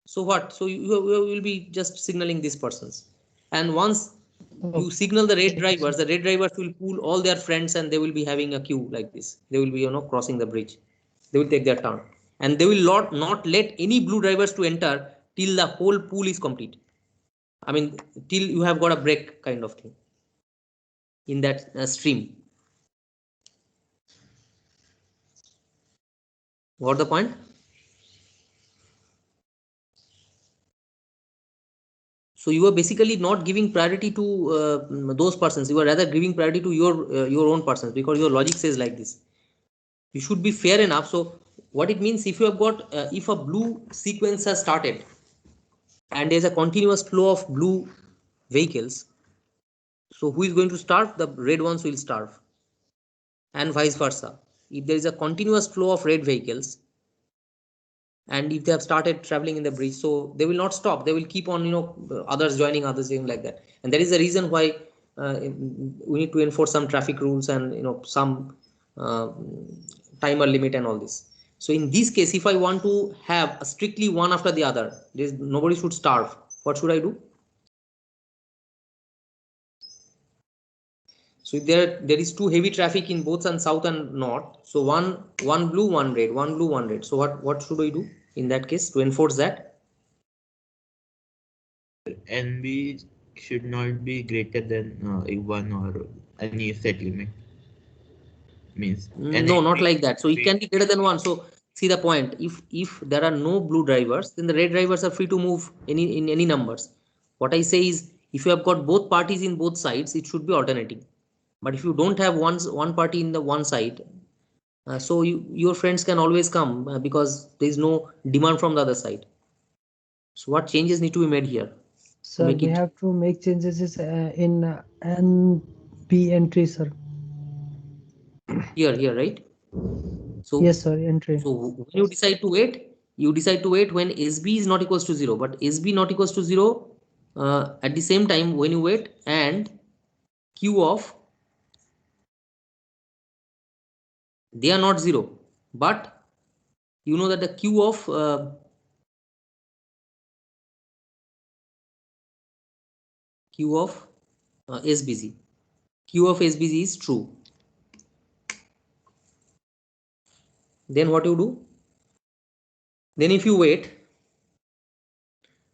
So what? So you will be just signaling these persons, and once you Okay, signal sir. the red drivers will pull all their friends, and they will be having a queue like this. They will be crossing the bridge. They will take their turn, and they will not let any blue drivers to enter till the whole pool is complete. I mean, till you have got a break kind of thing in that stream. What the point? So you are basically not giving priority to those persons. You are rather giving priority to your own persons, because your logic says like this. You should be fair enough. So what it means, if you have got if a blue sequence has started and there is a continuous flow of blue vehicles, so who is going to starve? The red ones will starve, and vice versa. If there is a continuous flow of red vehicles, and if they have started traveling in the bridge, so they will not stop, they will keep on, others joining others, thing like that. And that is the reason why we need to enforce some traffic rules and some uh, timer limit and all this. So in this case, if I want to have a strictly one after the other, nobody should starve, what should I do? So if there is too heavy traffic in both and south and north, so one blue, one red, one blue, one red. So what should I do in that case to enforce that? NB should not be greater than one or any set limit. Means No, not NB like that. So it can be greater than one. So see the point. If there are no blue drivers, then the red drivers are free to move in any numbers. What I say is, if you have got both parties in both sides, it should be alternating. But if you don't have one party in the one side, so your friends can always come because there is no demand from the other side. So what changes need to be made here to Sir, make we it have to make changes in NB entry, sir. here, right? So Yes, sir, entry. when you decide to wait, you decide to wait when SB is not equals to 0. But SB not equals to 0 at the same time when you wait, and Q of they are not 0. But you know that the Q of SBC, Q of SBC is true. Then what you do? Then if you wait,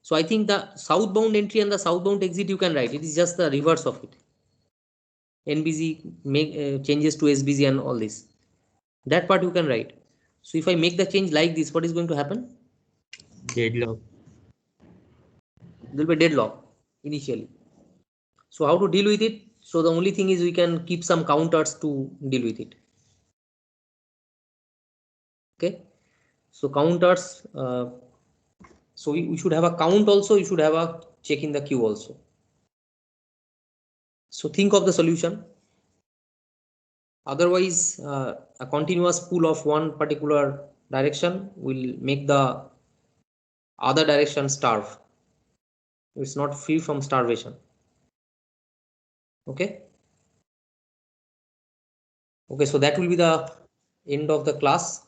so I think the southbound entry and the southbound exit you can write. It is just the reverse of it. NBC make changes to SBC and all this. That part you can write. So if I make the change like this, what is going to happen? deadlock. There will be deadlock initially. So how to deal with it? So the only thing is we can keep some counters to deal with it. Okay. So counters. So we should have a count also. You should have a check in the queue also. So think of the solution. Otherwise, a continuous pull of one particular direction will make the other direction starve. It's not free from starvation. Okay. Okay, so that will be the end of the class.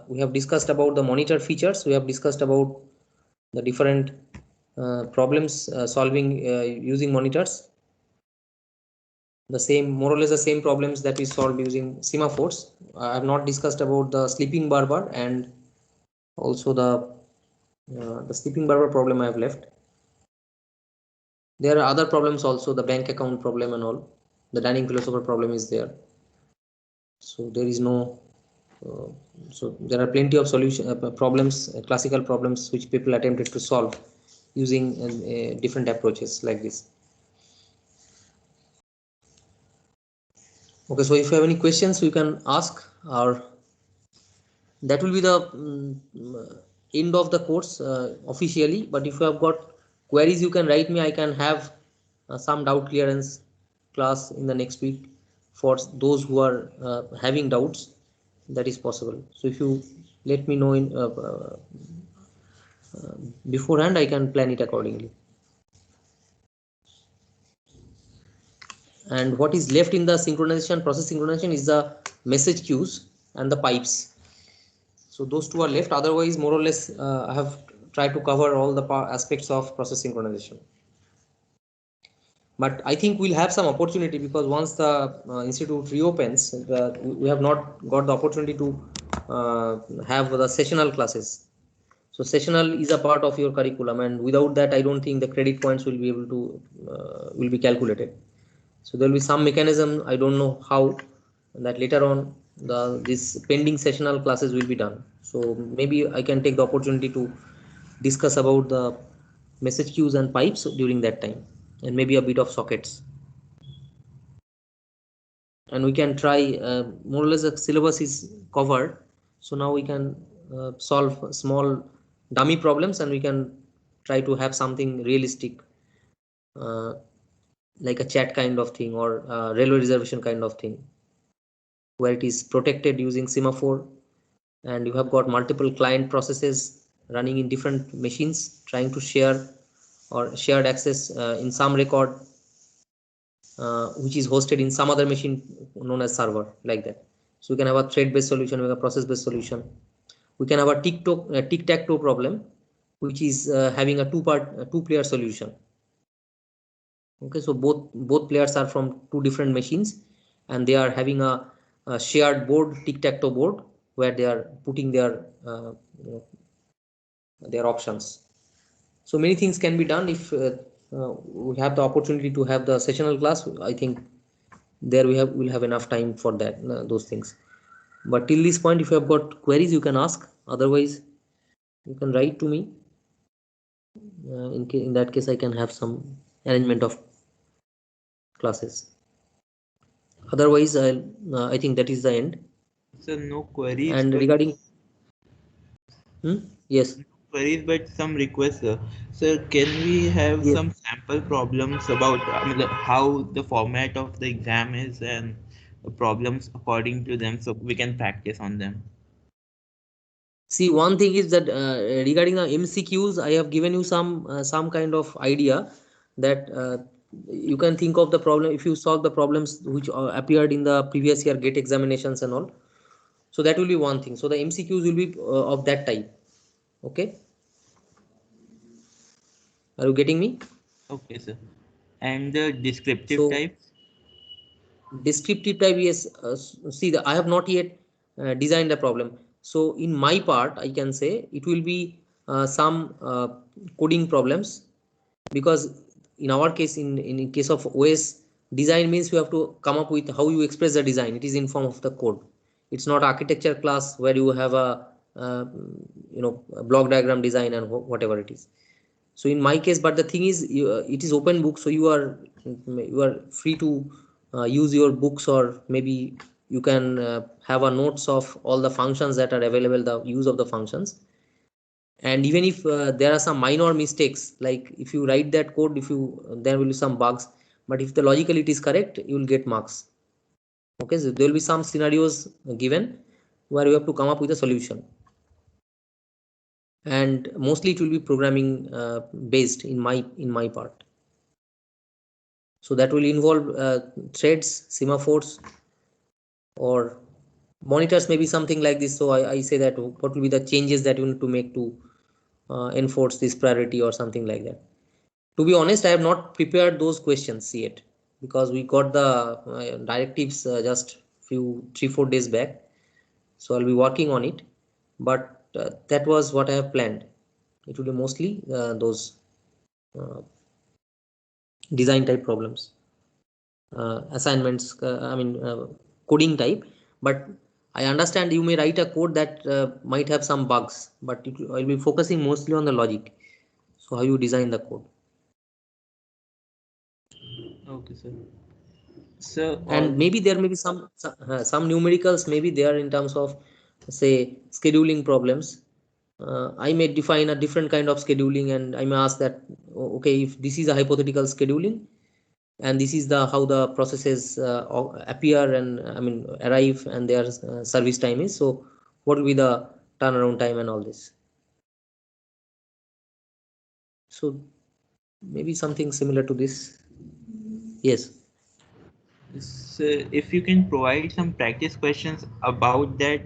We have discussed about the monitor features. We have discussed about the different problems solving using monitors. The same, more or less the same problems that we solved using semaphores. I have not discussed about the sleeping barber and also the sleeping barber problem I have left. There are other problems also, the bank account problem and all. The dining philosopher problem is there. So there is no uh, so there are plenty of solution problems, classical problems which people attempted to solve using different approaches like this. Okay, so if you have any questions you can ask, or that will be the end of the course officially. But if you have got queries, you can write me. I can have some doubt clearance class in the next week for those who are having doubts. That is possible. So if you let me know in beforehand, I can plan it accordingly. And what is left in the synchronization process synchronization is the message queues and the pipes. So those two are left. Otherwise, more or less, I have tried to cover all the aspects of process synchronization. But I think we'll have some opportunity, because once the institute reopens, we have not got the opportunity to have the sessional classes. So sessional is a part of your curriculum, and without that I don't think the credit points will be able to will be calculated. So there will be some mechanism, I don't know how, that later on this pending sessional classes will be done. So maybe I can take the opportunity to discuss about the message queues and pipes during that time, and maybe a bit of sockets. And we can try, more or less the syllabus is covered, so now we can solve small dummy problems, and we can try to have something realistic, uh, like a chat kind of thing, or railway reservation kind of thing, where it is protected using semaphore, and you have got multiple client processes running in different machines trying to share or shared access in some record, which is hosted in some other machine known as server, like that. So we can have a thread based solution, we have a process based solution. We can have a tic tac toe problem, which is having a two player solution. Okay, so both players are from two different machines, and they are having a shared board, tic tac toe board, where they are putting their options. So many things can be done if we have the opportunity to have the sessional class. I think there we'll have enough time for that, those things. But till this point, if you have got queries, you can ask. Otherwise, you can write to me. In that case, I can have some arrangement of classes. Otherwise, I think that is the end. So no queries, And but regarding, yes, no queries, but some requests, sir. Sir, can we have yes. some sample problems about, I mean, like, how the format of the exam is and the problems according to them, so we can practice on them? See, one thing is that regarding the MCQs, I have given you some kind of idea that you can think of the problem if you solve the problems which appeared in the previous year GATE examinations and all. So that will be one thing. So the MCQs will be of that type. Okay, are you getting me? Okay, sir. And the descriptive So types? descriptive type, yes. See, I have not yet designed the problem. So in my part, I can say it will be some coding problems, because in our case, in case of OS, design means you have to come up with how you express the design. It is in form of the code. It's not architecture class where you have uh, a block diagram design and whatever it is. So in my case, but the thing is, it is open book, so you are free to use your books, or maybe you can have a notes of all the functions that are available, the use of the functions. And even if there are some minor mistakes, like if you write that code, if you there will be some bugs, but if the logical it is correct, you will get marks. Okay, so there will be some scenarios given where you have to come up with a solution, and mostly it will be programming based in my part. So that will involve threads, semaphores, or monitors, maybe something like this. So I say that what will be the changes that you need to make to enforce this priority or something like that. To be honest, I have not prepared those questions yet, because we got the directives just few 3-4 days back. So I'll be working on it, but that was what I have planned. It will be mostly those uh, design type problems, assignments, coding type. But I understand you may write a code that might have some bugs, but I'll be focusing mostly on the logic, so how you design the code. Okay, sir. So, And maybe there may be some numericals maybe there in terms of, say, scheduling problems. I may define a different kind of scheduling, and I may ask that, okay, if this is a hypothetical scheduling, and this is the how the processes appear and arrive, and their service time is, so what will be the turnaround time and all this. So maybe something similar to this. Yes. so if you can provide some practice questions about that,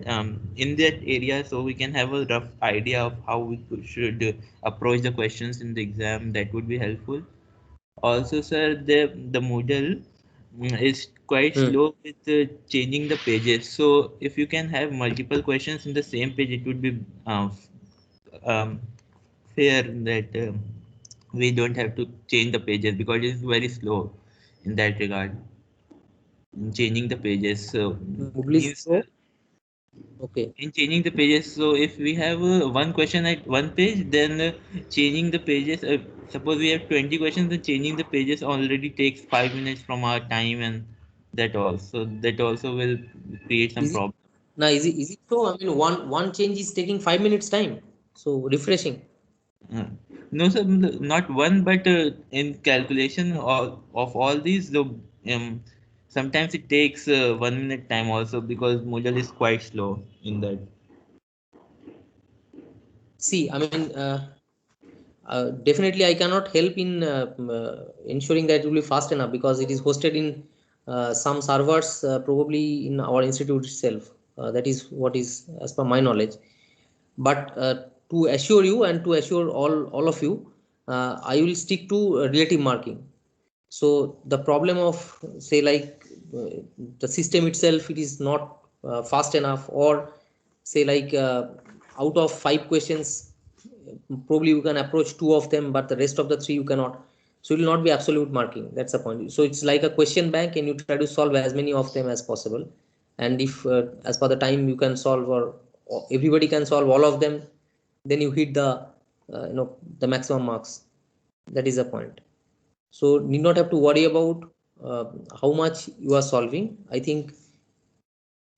in that area, so we can have a rough idea of how we should approach the questions in the exam, that would be helpful. Also, sir, the model is quite Hmm. slow with changing the pages. So if you can have multiple questions in the same page, it would be fair that we don't have to change the pages because it's very slow in that regard in changing the pages. So Moodle is means slow. Okay. in changing the pages. So if we have one question at one page, then changing the pages. Suppose we have 20 questions, then changing the pages already takes 5 minutes from our time, and that also will create some Is it problem. now? Is it so? I mean, one change is taking 5 minutes time. So refreshing. Uh, No, sir, not one, but in calculation of all these, sometimes it takes 1 minute time also because Moodle is quite slow in that. See, I mean, definitely I cannot help in ensuring that it will be fast enough because it is hosted in some servers, probably in our institute itself. That is what is as per my knowledge. But to assure you and to assure all of you, I will stick to relative marking. So the problem of, say, like, the system itself, it is not fast enough, or say, like, out of 5 questions, probably you can approach 2 of them, but the rest of the 3 you cannot. So it will not be absolute marking. That's the point. So it's like a question bank, and you try to solve as many of them as possible. And if as per the time you can solve, or everybody can solve all of them, then you hit the the maximum marks. That is the point. So need not have to worry about uh, how much you are solving. I think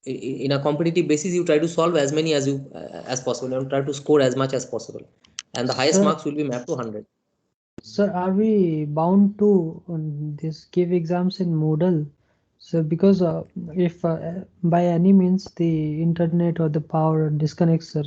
in a competitive basis, you try to solve as many as possible, and try to score as much as possible, and the highest Sir, marks will be mapped to 100. sir, are we bound to this give exams in Moodle? So because if by any means the internet or the power disconnects, sir,